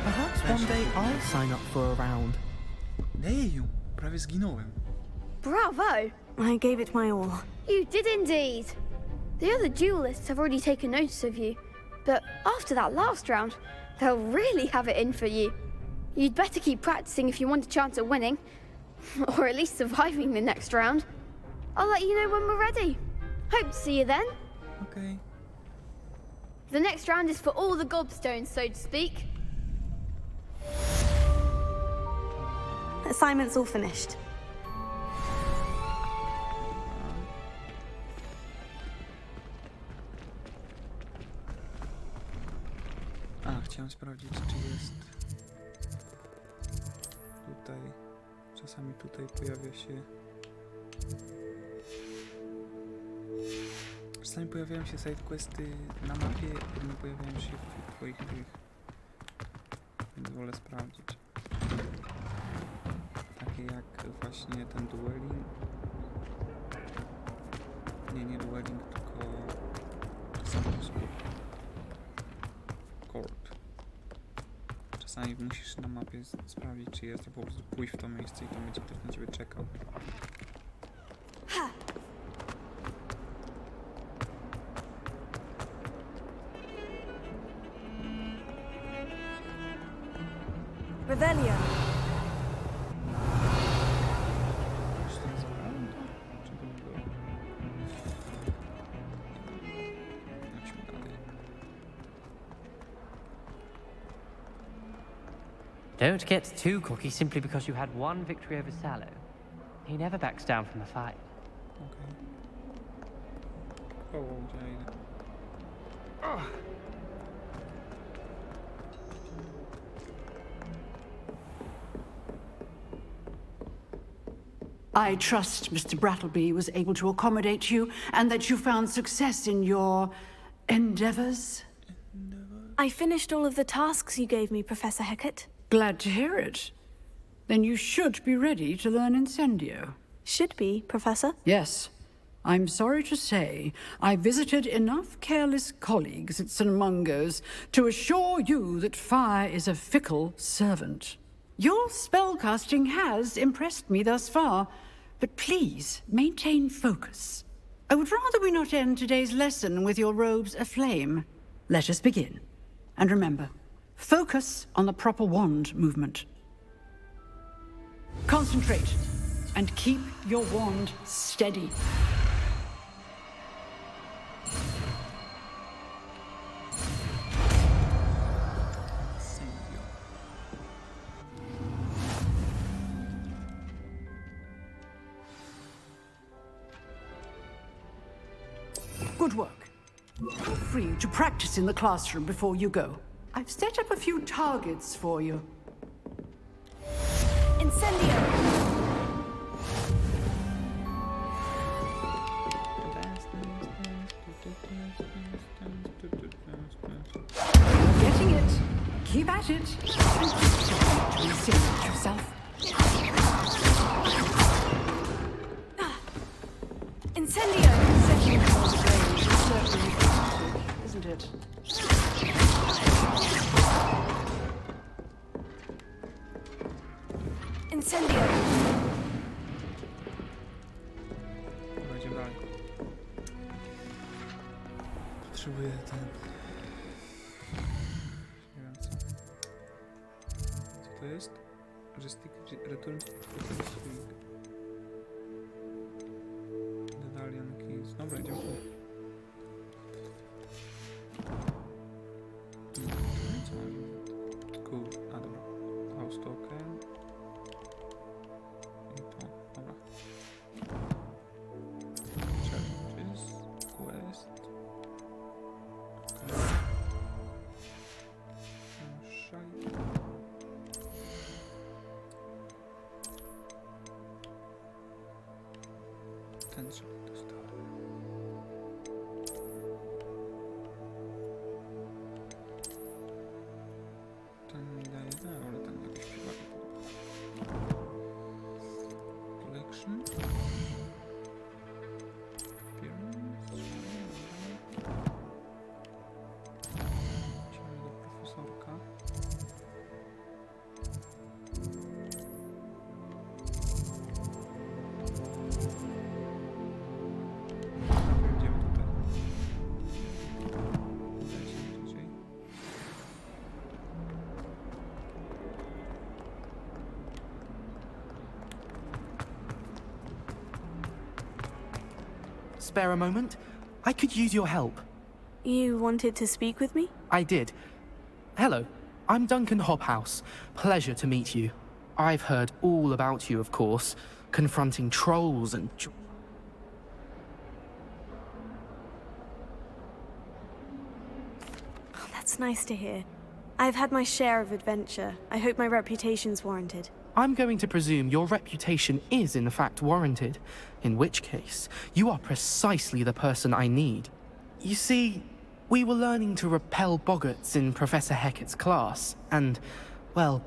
Perhaps one day I'll sign up for a round. Eju, prawie zginąłem. Bravo! I gave it my all. You did indeed. The other duelists have already taken notice of you, but after that last round, they'll really have it in for you. You'd better keep practicing if you want a chance at winning, or at least surviving the next round. I'll let you know when we're ready. Hope to see you then. Okay. The next round is for all the gobstones, so to speak. Assignment's all finished. Chciałem sprawdzić, czy jest tutaj. Czasami tutaj pojawia się. Czasami pojawiają się sidequesty na mapie, nie pojawiają się w twoich tych. Więc wolę sprawdzić. Takie jak właśnie ten dueling. Nie dueling, tylko czasami court. Czasami musisz na mapie sprawdzić, czy jest, a po prostu pójść w to miejsce i tam będzie ktoś na ciebie czekał. Revelio. Don't get too cocky simply because you had one victory over Sallow. He never backs down from a fight. Okay. Oh, Jane. I trust Mr. Brattleby was able to accommodate you and that you found success in your endeavors. I finished all of the tasks you gave me, Professor Hecat. Glad to hear it. Then you should be ready to learn Incendio. Should be, Professor? Yes. I'm sorry to say, I visited enough careless colleagues at St. Mungo's to assure you that fire is a fickle servant. Your spellcasting has impressed me thus far, but please maintain focus. I would rather we not end today's lesson with your robes aflame. Let us begin. And remember, focus on the proper wand movement. Concentrate and keep your wand steady. Good work. Feel free to practice in the classroom before you go. I've set up a few targets for you. Incendio! Getting it. Keep at it. And insist yourself. Incendio! Isn't it? Incendio! Idziemy dalej. Potrzebuję ten... Nie wiem co. Co to jest? Return to the swing. Medallion keys. Dobra, idziemy tu. Cool. A dobra. House token. I to. Dobra. Challenges. Quest. Okay. Szaj. spare a moment? I could use your help. You wanted to speak with me? I did. Hello, I'm Duncan Hobhouse. Pleasure to meet you. I've heard all about you, of course, confronting trolls and... Oh, that's nice to hear. I've had my share of adventure. I hope my reputation's warranted. I'm going to presume your reputation is in fact warranted, in which case, you are precisely the person I need. You see, we were learning to repel boggarts in Professor Hecat's class, and, well,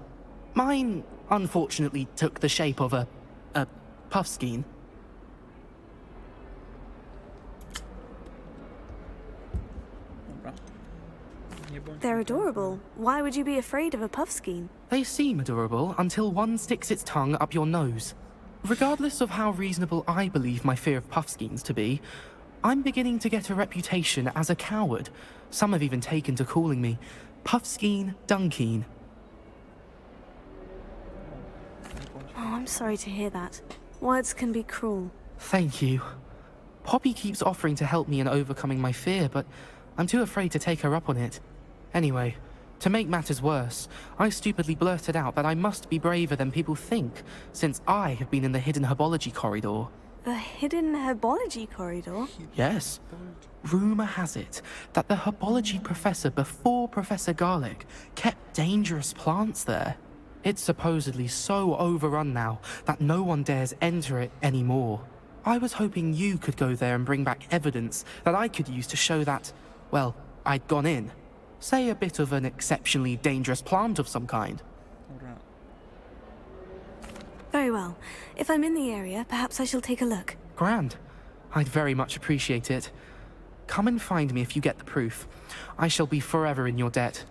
mine unfortunately took the shape of a puffskein. They're adorable. Why would you be afraid of a puffskein? They seem adorable until one sticks its tongue up your nose. Regardless of how reasonable I believe my fear of puffskeins to be, I'm beginning to get a reputation as a coward. Some have even taken to calling me Puffskein Dunkeen. Oh, I'm sorry to hear that. Words can be cruel. Thank you. Poppy keeps offering to help me in overcoming my fear, but I'm too afraid to take her up on it. Anyway, to make matters worse, I stupidly blurted out that I must be braver than people think, since I have been in the hidden herbology corridor. The hidden herbology corridor? Yes. Rumor has it that the herbology professor before Professor Garlic kept dangerous plants there. It's supposedly so overrun now that no one dares enter it anymore. I was hoping you could go there and bring back evidence that I could use to show that, well, I'd gone in. Say a bit of an exceptionally dangerous plant of some kind. Very well. If I'm in the area, perhaps I shall take a look. Grand. I'd very much appreciate it. Come and find me if you get the proof. I shall be forever in your debt.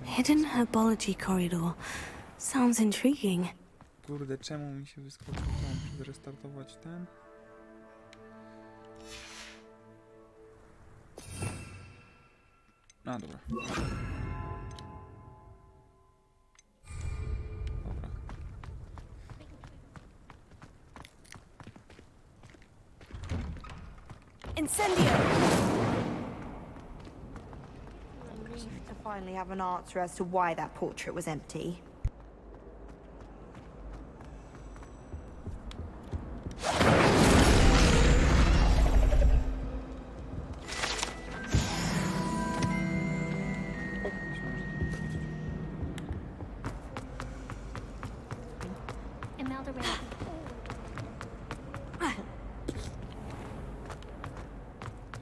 Hidden herbology corridor. Sounds intriguing. Kurde, czemu mi się wyskoczył tam? Muszę zrestartować ten. A, dobra. Dobra. Incendio! To finally have an answer as to why that portrait was empty.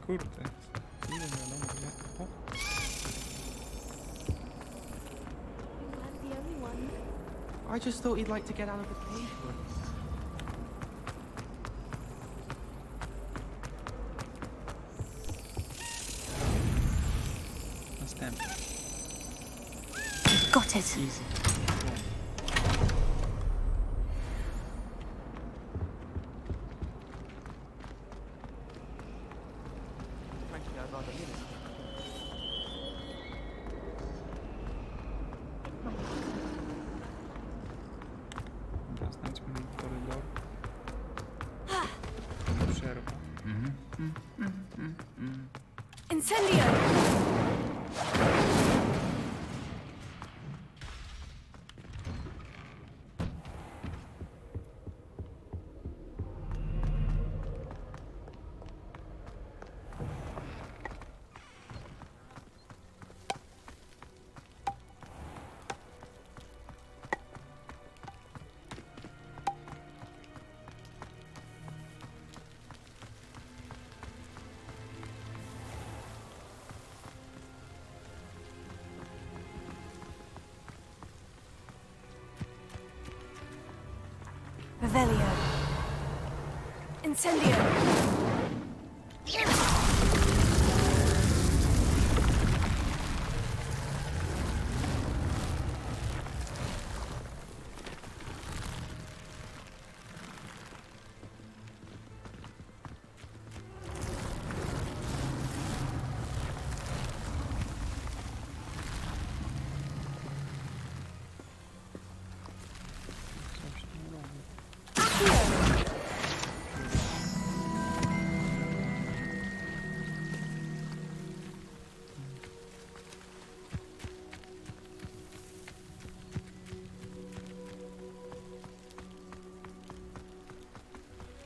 Kurde. Nie wiadomo gdzie. O. I just thought you'd like to get out of the cave once. Następny. Got it. Easy. Znajdźmy korydor. Przerwa. Incendio! Revelio. Incendio.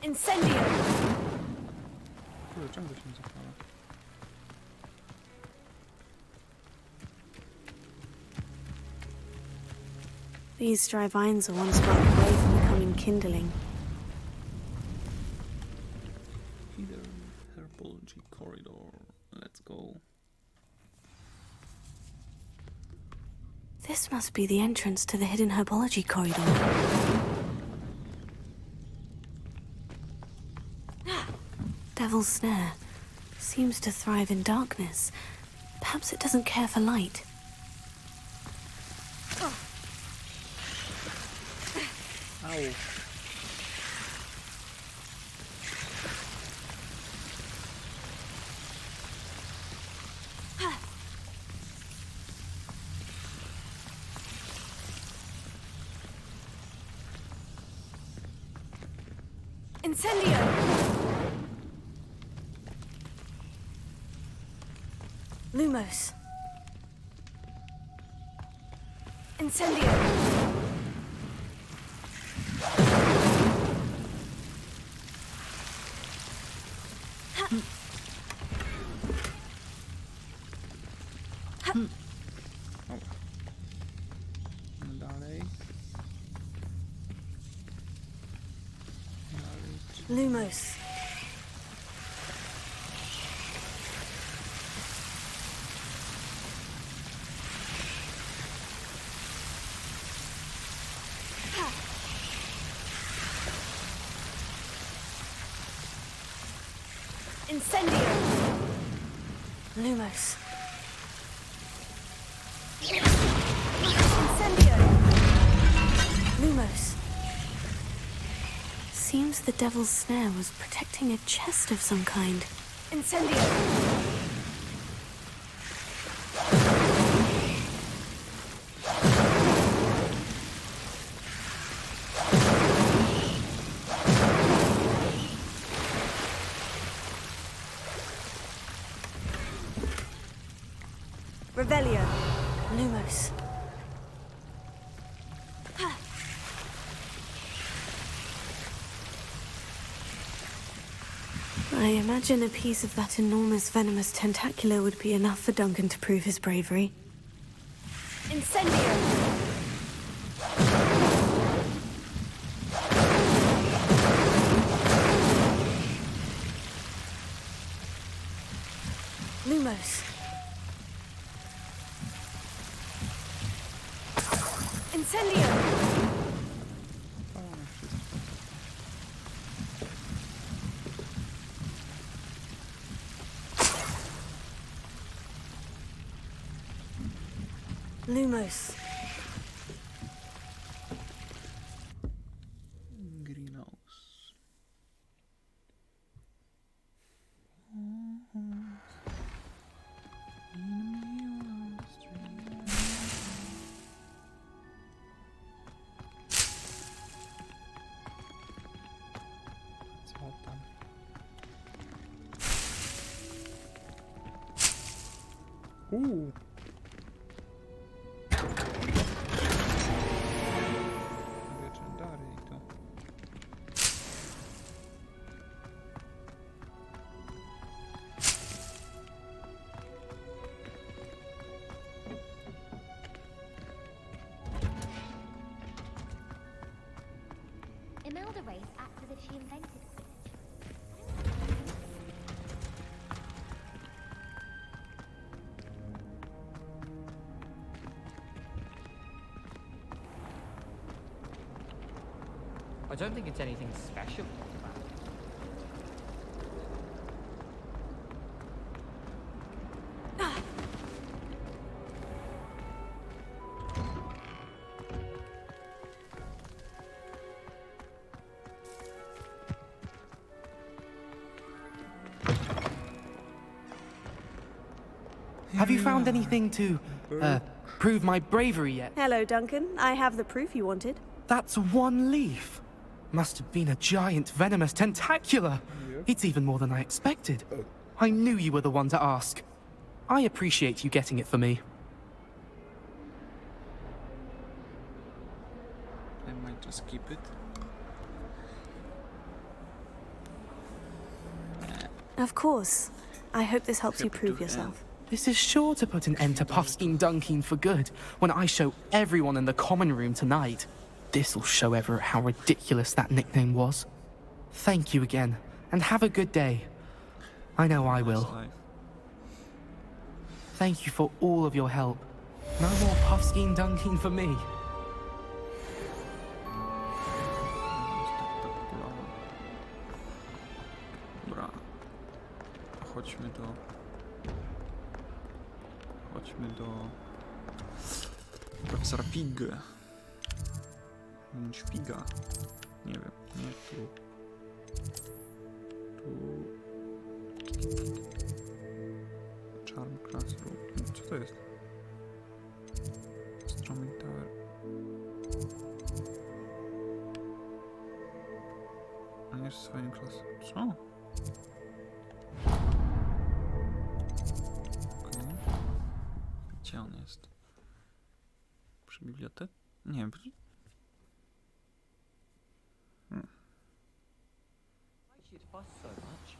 Incendio! Kurde, czemu to się nie zapala? These dry vines are one spot away from becoming kindling. Hidden herbology corridor. Let's go. This must be the entrance to the hidden herbology corridor. Devil's Snare seems to thrive in darkness. Perhaps it doesn't care for light. Ow. Incendio! Lumos. Incendio! Dalej. Lumos. Incendio! Lumos. Incendio! Lumos. Seems the Devil's Snare was protecting a chest of some kind. Incendio! Revelio. Lumos. I imagine a piece of that enormous venomous tentacular would be enough for Duncan to prove his bravery. Incendio! Lumos. Incendio! Lumos. Greenhouse. Co tam? Legendary to. Imelda Race acts as if she invented Quidditch. I don't think it's anything special. Have you found anything to, prove my bravery yet? Hello, Duncan. I have the proof you wanted. That's one leaf. Must have been a giant venomous tentacula. It's even more than I expected. I knew you were the one to ask. I appreciate you getting it for me. I might just keep it. Of course. I hope this helps you prove yourself. This is sure to put an end to Puffskein Dunking for good when I show everyone in the common room tonight. This'll show Everett how ridiculous that nickname was. Thank you again, and have a good day. I know I will. Thank you for all of your help. No more Puffskein Dunking for me. Dobra. Chodźmy do profesora Fig. Bądź Figa. Nie wiem, nie tu. Charm Classroom. Co to jest? Stroming Tower. A nie jest swoim klas. Co? Okay. Gdzie on jest? Przy bibliotece? Nie wiem. You'd fuss so much.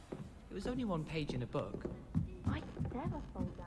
It was only one page in a book. I never fall down.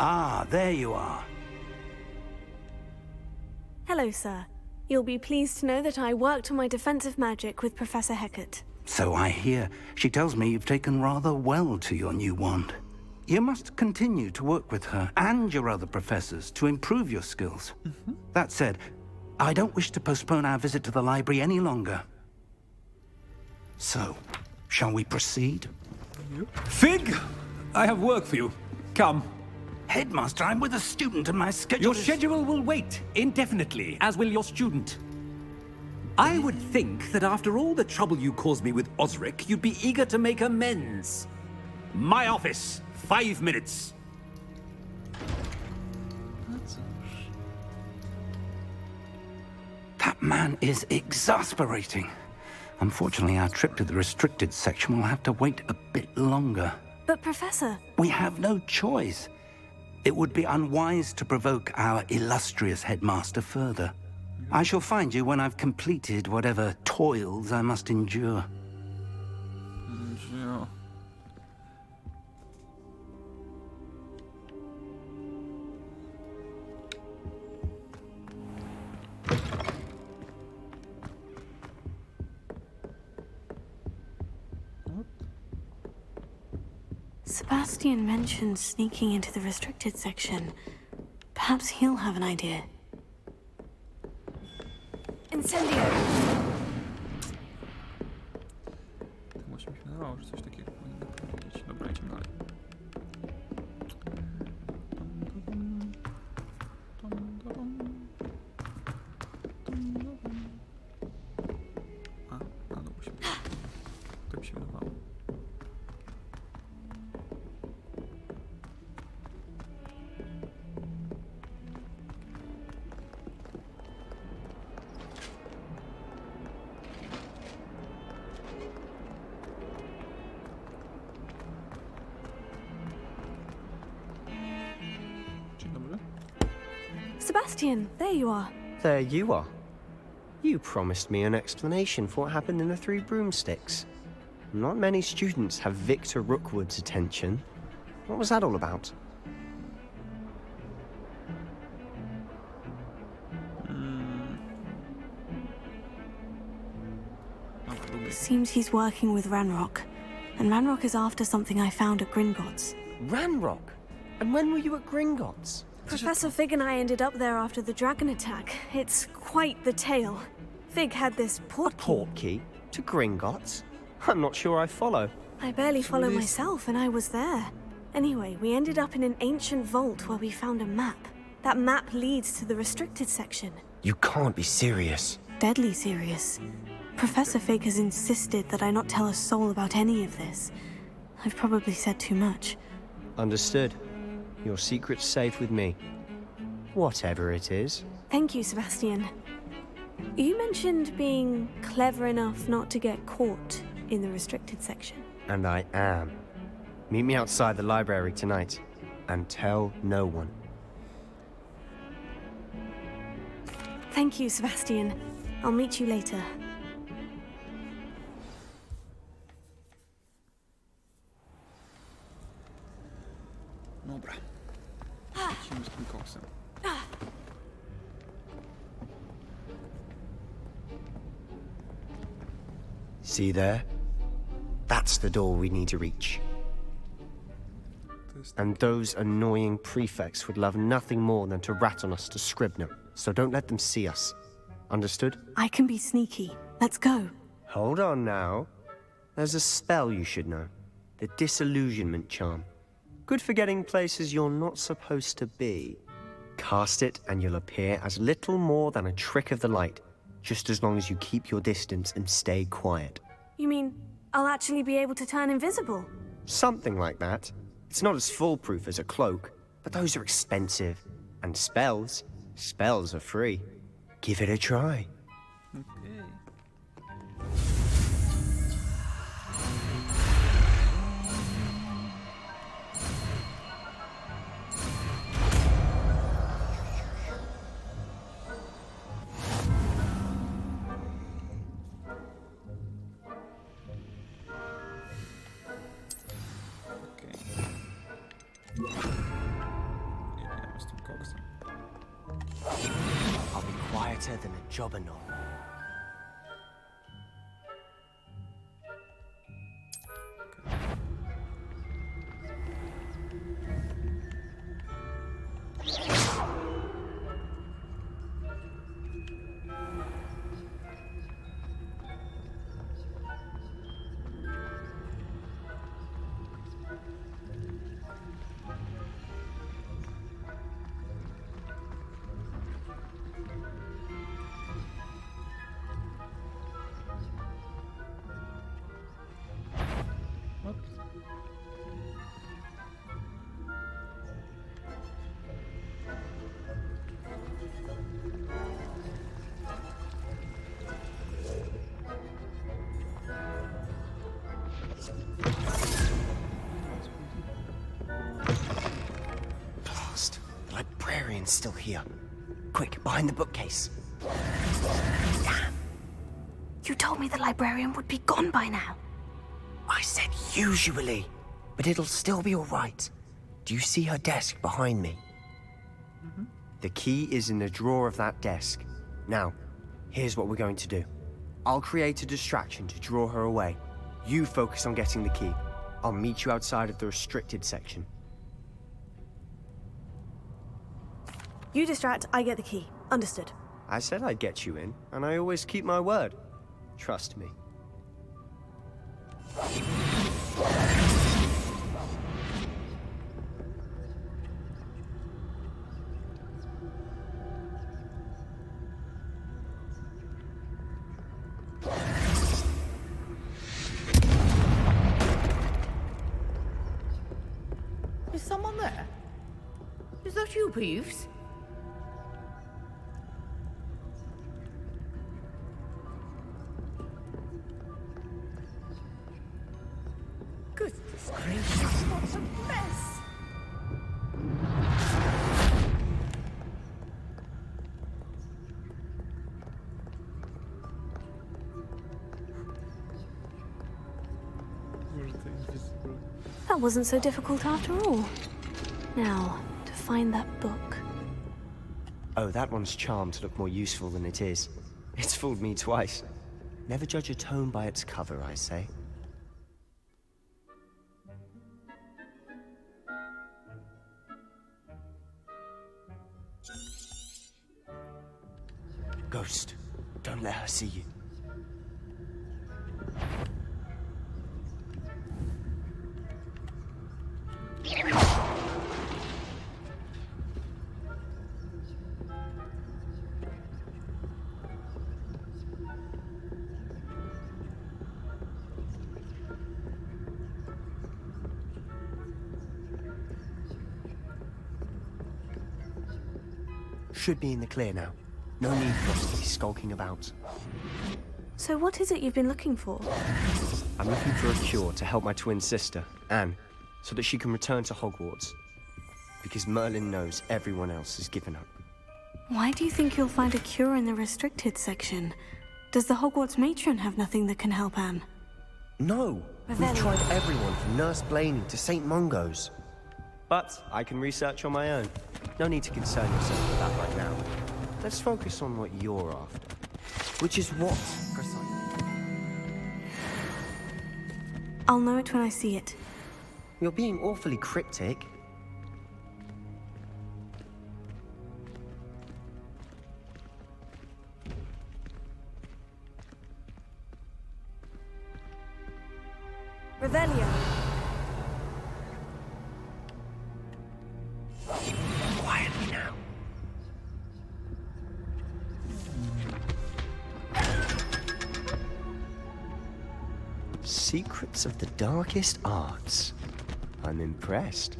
Ah, there you are. Hello, sir. You'll be pleased to know that I worked on my defensive magic with Professor Hecat. So I hear. She tells me you've taken rather well to your new wand. You must continue to work with her and your other professors to improve your skills. That said, I don't wish to postpone our visit to the library any longer. So, shall we proceed? Fig! I have work for you. Come. Headmaster, I'm with a student and my schedule Your schedule will wait indefinitely, as will your student. I would think that after all the trouble you caused me with Osric, you'd be eager to make amends. My office, 5 minutes. That man is exasperating. Unfortunately, our trip to the restricted section will have to wait a bit longer. But, Professor... We have no choice. It would be unwise to provoke our illustrious headmaster further. I shall find you when I've completed whatever toils I must endure. Yeah. Sebastian mentioned sneaking into the restricted section. Perhaps he'll have an idea. Incendio! Właśnie mi się wydawało, że coś takiego powinno powiedzieć. Dobra, idziemy dalej. A, na dół musimy. Tak mi się wydawało. Sebastian, there you are. There you are. You promised me an explanation for what happened in the Three Broomsticks. Not many students have Victor Rookwood's attention. What was that all about? Seems he's working with Ranrock. And Ranrock is after something I found at Gringotts. Ranrock? And when were you at Gringotts? Professor Fig and I ended up there after the dragon attack. It's quite the tale. Fig had this portkey. A portkey? To Gringotts? I'm not sure I follow. I barely follow myself, and I was there. Anyway, we ended up in an ancient vault where we found a map. That map leads to the restricted section. You can't be serious. Deadly serious. Professor Fig has insisted that I not tell a soul about any of this. I've probably said too much. Understood. Your secret's safe with me. Whatever it is. Thank you, Sebastian. You mentioned being clever enough not to get caught in the restricted section. And I am. Meet me outside the library tonight. And tell no one. Thank you, Sebastian. I'll meet you later. Dobra. Lecimy z tym koksem. See there? That's the door we need to reach. And those annoying prefects would love nothing more than to rat on us to Scribner, so don't let them see us. Understood? I can be sneaky. Let's go. Hold on now. There's a spell you should know. The Disillusionment Charm. Good for getting places you're not supposed to be. Cast it and you'll appear as little more than a trick of the light, just as long as you keep your distance and stay quiet. You mean I'll actually be able to turn invisible? Something like that. It's not as foolproof as a cloak, but those are expensive. And spells are free. Give it a try. Okay. Jedziemy z tym koksem. I'll be quieter than a jobberknoll. Blast. The librarian's still here. Quick, behind the bookcase. Damn. You told me the librarian would be gone by now. I said usually, but it'll still be all right. Do you see her desk behind me? The key is in the drawer of that desk. Now, here's what we're going to do. I'll create a distraction to draw her away. You focus on getting the key. I'll meet you outside of the restricted section. You distract, I get the key. Understood. I said I'd get you in, and I always keep my word. Trust me. Is someone there? Is that you, Peeves? Goodness gracious, what a mess! That wasn't so difficult after all. Now, to find that book. Oh, that one's charmed to look more useful than it is. It's fooled me twice. Never judge a tome by its cover, I say. Ghost, don't let her see you. should be in the clear now. No need for us to be skulking about. So what is it you've been looking for? I'm looking for a cure to help my twin sister, Anne, so that she can return to Hogwarts. Because Merlin knows everyone else has given up. Why do you think you'll find a cure in the restricted section? Does the Hogwarts matron have nothing that can help Anne? No! We've tried everyone from Nurse Blaney to St. Mungo's. But I can research on my own. No need to concern yourself with that right now. Let's focus on what you're after. Which is what, precisely? I'll know it when I see it. You're being awfully cryptic. Revelio. Quietly now. Secrets of the darkest arts. I'm impressed.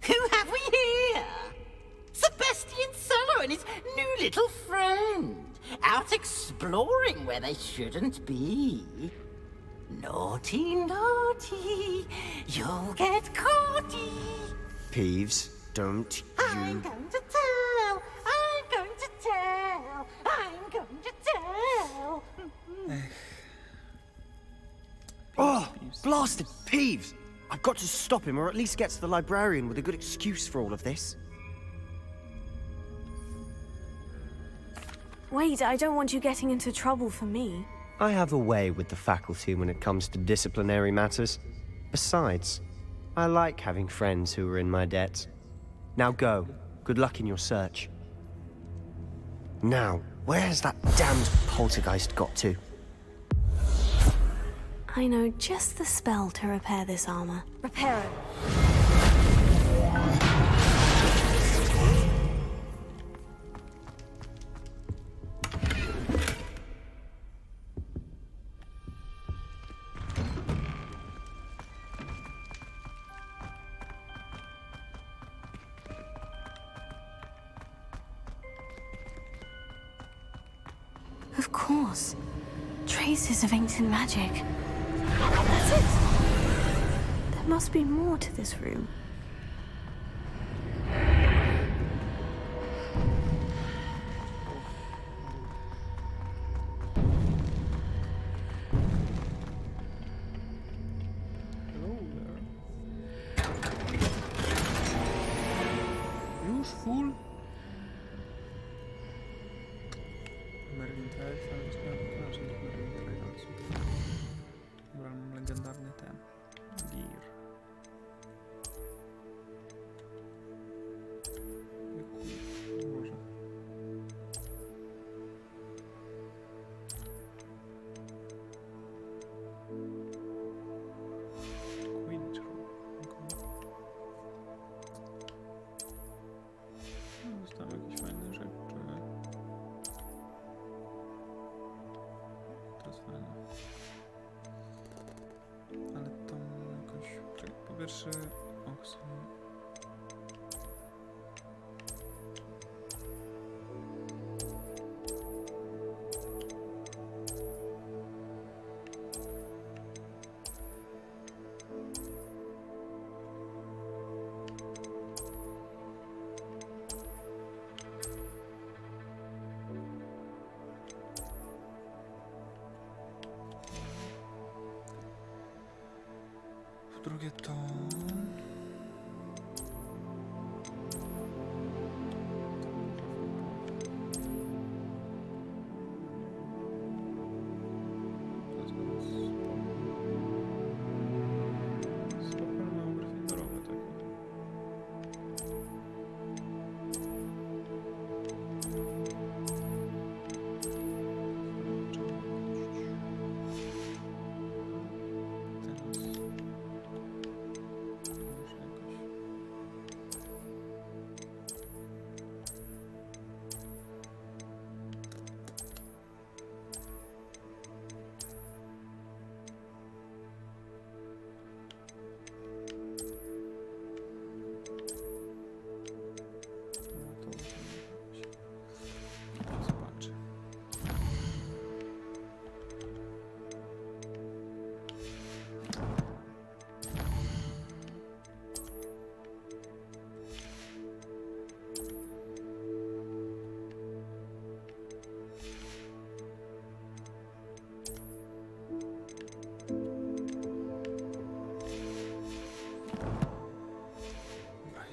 Who have we here? Sebastian Cello and his new little friend. Out exploring where they shouldn't be. Naughty, naughty, you'll get caughty. Peeves, don't I'm you... going to tell, I'm going to tell, I'm going to tell. Oh, blasted Peeves! I've got to stop him, or at least get to the librarian with a good excuse for all of this. Wait, I don't want you getting into trouble for me. I have a way with the faculty when it comes to disciplinary matters. Besides, I like having friends who are in my debt. Now go. Good luck in your search. Now, where's that damned poltergeist got to? I know just the spell to repair this armor. Repair it. Of course. Traces of ancient magic. That's it! There must be more to this room. Useful. Merlin Elf, ale kojarzę tych Merlin Trailsów. Dobra, mam legendarny ten. Gear. Może. Quidditch. Zostały jakieś fajne rzeczy. To jest fajne. Ale to jakoś... Czekaj, po pierwsze... Oksy. Po drugie to... To jest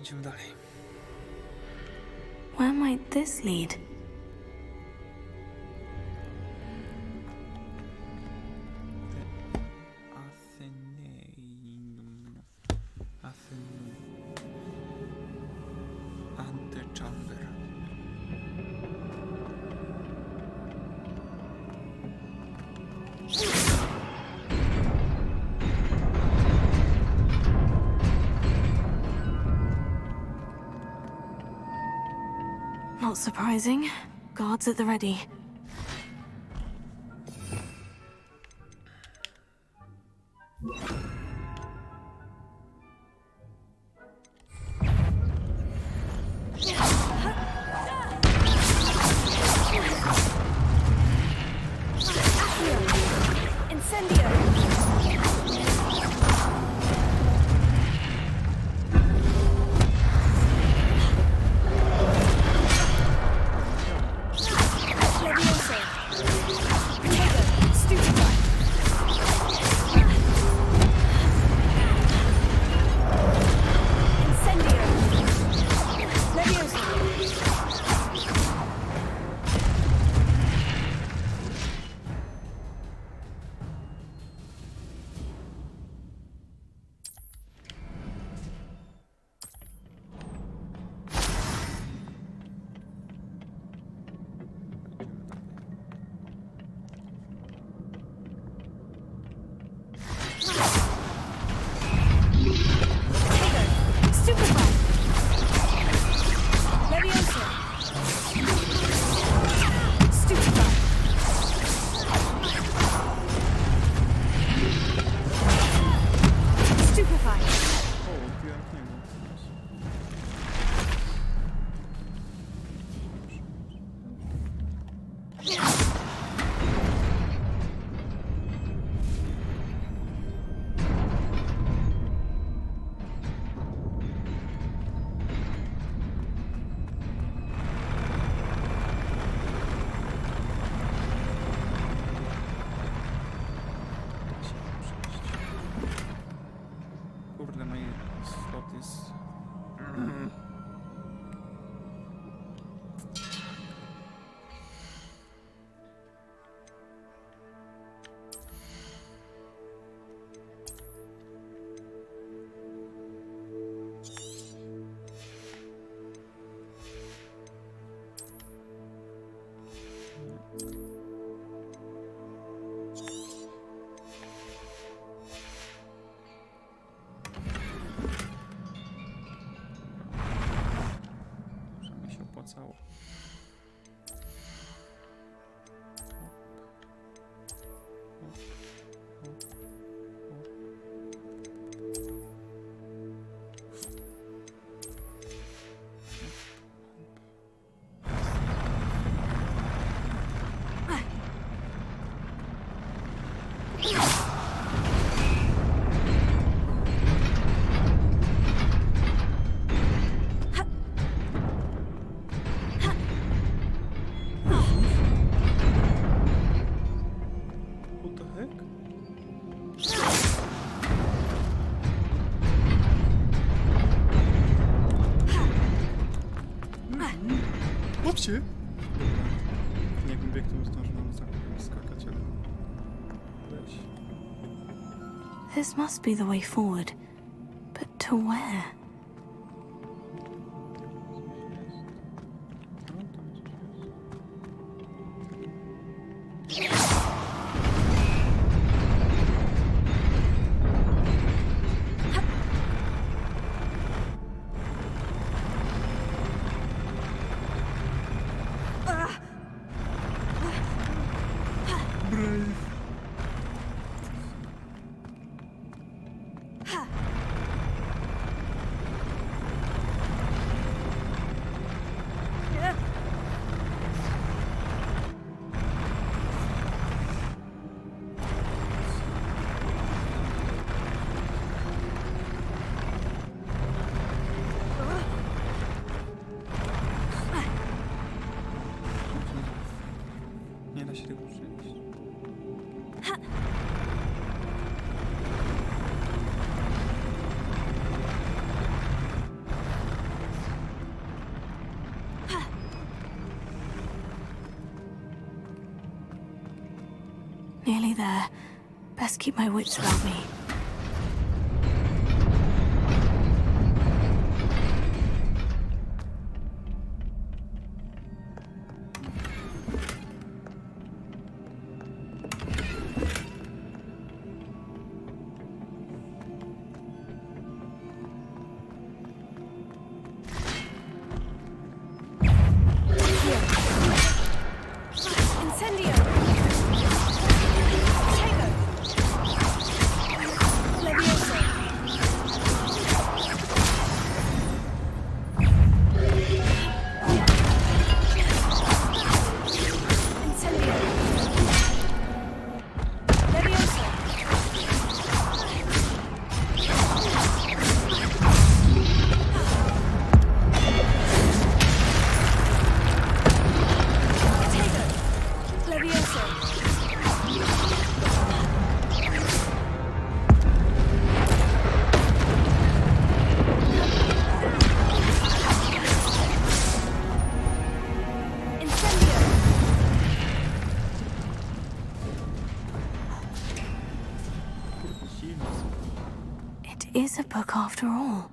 Idziemy dalej. Where might this lead? Athenum. Antechamber. Not surprising. Guards at the ready. Kurde, my slot jest... Przynajmniej się opłacało. What the heck? Łap się! Jakbym biegł, to zdążył na skakać, ale... Weź. This must be the way forward. But to where? there. Best keep my wits about me. It is a book after all.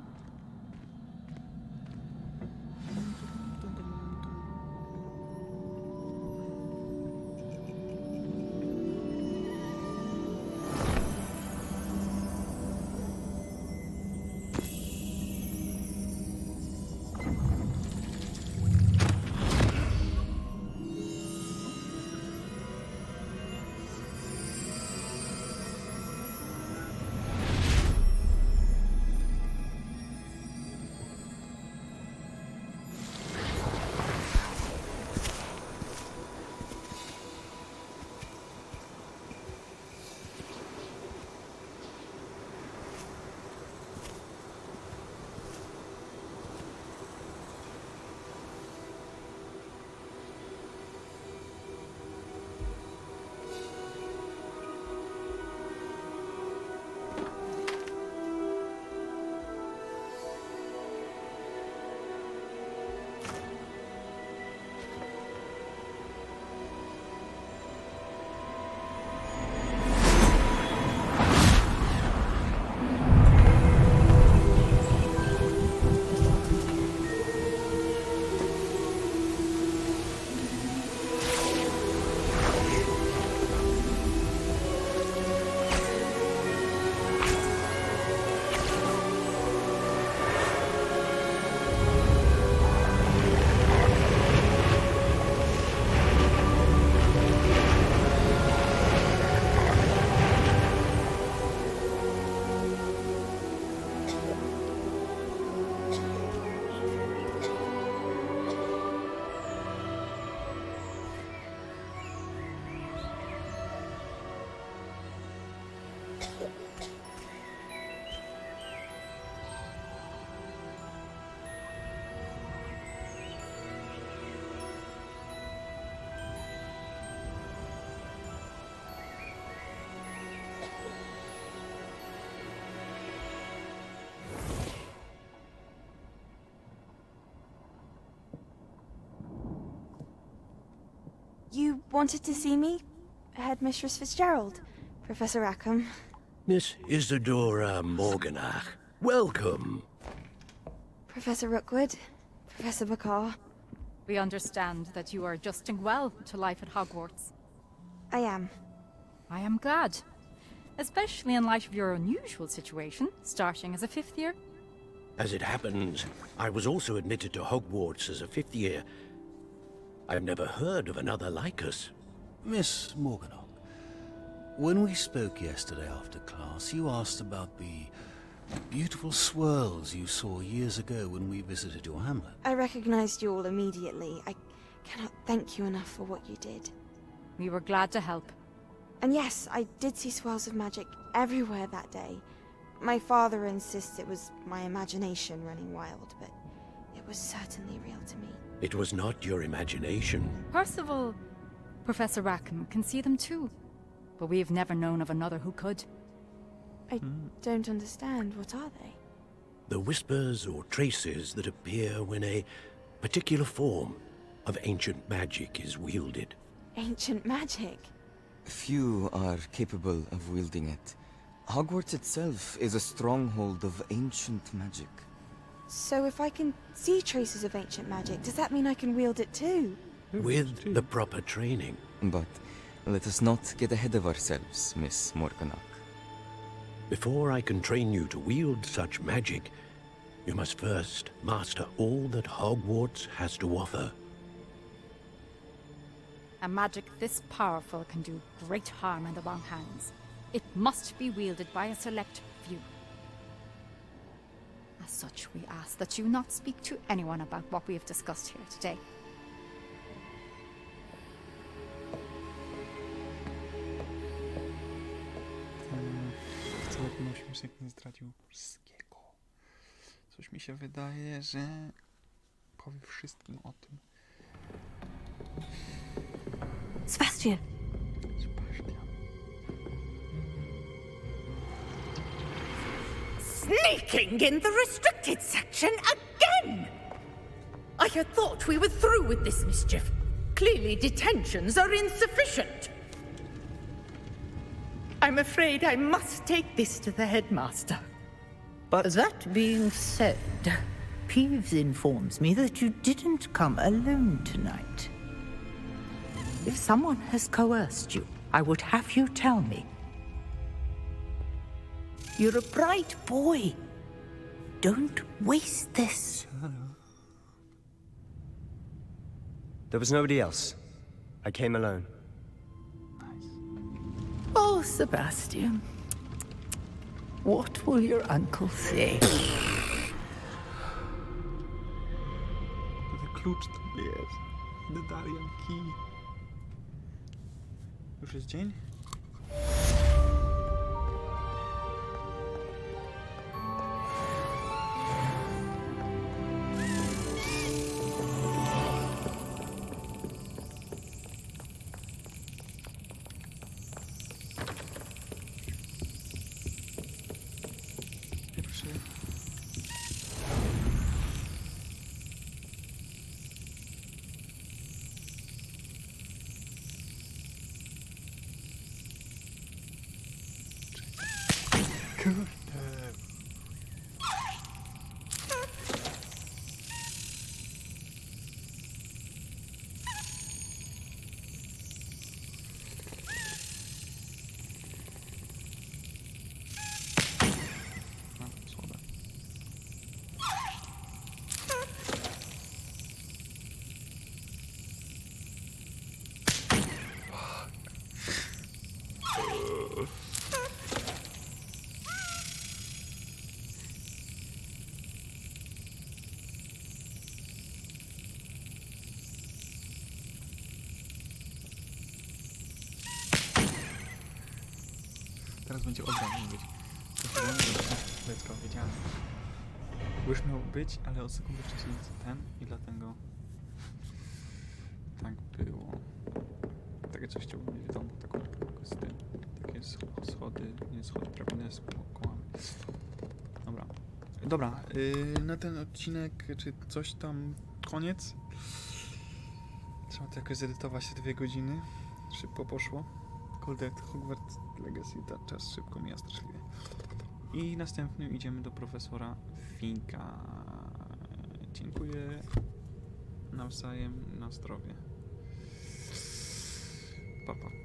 You wanted to see me? Headmistress Fitzgerald? Professor Rackham? Miss Isadora Morganach, welcome. Professor Rookwood? Professor Bakar? We understand that you are adjusting well to life at Hogwarts. I am. I am glad. Especially in light of your unusual situation, starting as a 5th year. As it happens, I was also admitted to Hogwarts as a 5th year. I've never heard of another like us. Miss Morganach, when we spoke yesterday after class, you asked about the beautiful swirls you saw years ago when we visited your hamlet. I recognized you all immediately. I cannot thank you enough for what you did. We were glad to help. And yes, I did see swirls of magic everywhere that day. My father insists it was my imagination running wild, but it was certainly real to me. It was not your imagination. Percival, Professor Rackham can see them too. But we have never known of another who could. I don't understand. What are they? The whispers or traces that appear when a particular form of ancient magic is wielded. Ancient magic? Few are capable of wielding it. Hogwarts itself is a stronghold of ancient magic. So if I can see traces of ancient magic, does that mean I can wield it too? With the proper training. But let us not get ahead of ourselves, Miss Morganach. Before I can train you to wield such magic, you must first master all that Hogwarts has to offer. A magic this powerful can do great harm in the wrong hands. It must be wielded by a select few. As such, we ask that you not speak to anyone about what we have discussed here today. Cały ten ośmieszek nie zdradził wszystkiego. Coś mi się wydaje, że powie wszystkim o tym. Sebastian! Sneaking in the restricted section again! I had thought we were through with this mischief. Clearly detentions are insufficient. I'm afraid I must take this to the headmaster. But that being said, Peeves informs me that you didn't come alone tonight. If someone has coerced you, I would have you tell me. You're a bright boy. Don't waste this. There was nobody else. I came alone. Oh, Sebastian. What will your uncle say? To klucz tu jest. Dedalian key. Już jest dzień? Teraz będzie od razu mówić. Let's go, wiedziałem. Już miał być, ale od sekundy wcześniej ten i dlatego tak było. Takie coś chciałbym mieć w domu, taką z tym. Takie schody, nie schody, drabiny z kołami. Dobra, na ten odcinek, czy coś tam koniec. Trzeba to jakoś zedytować te 2 godziny. Szybko poszło. Kurde, Hogwarts Legacy, ta czas szybko mija straszliwie. I następnym idziemy do profesora Finka. Dziękuję nawzajem, na zdrowie. Pa, pa.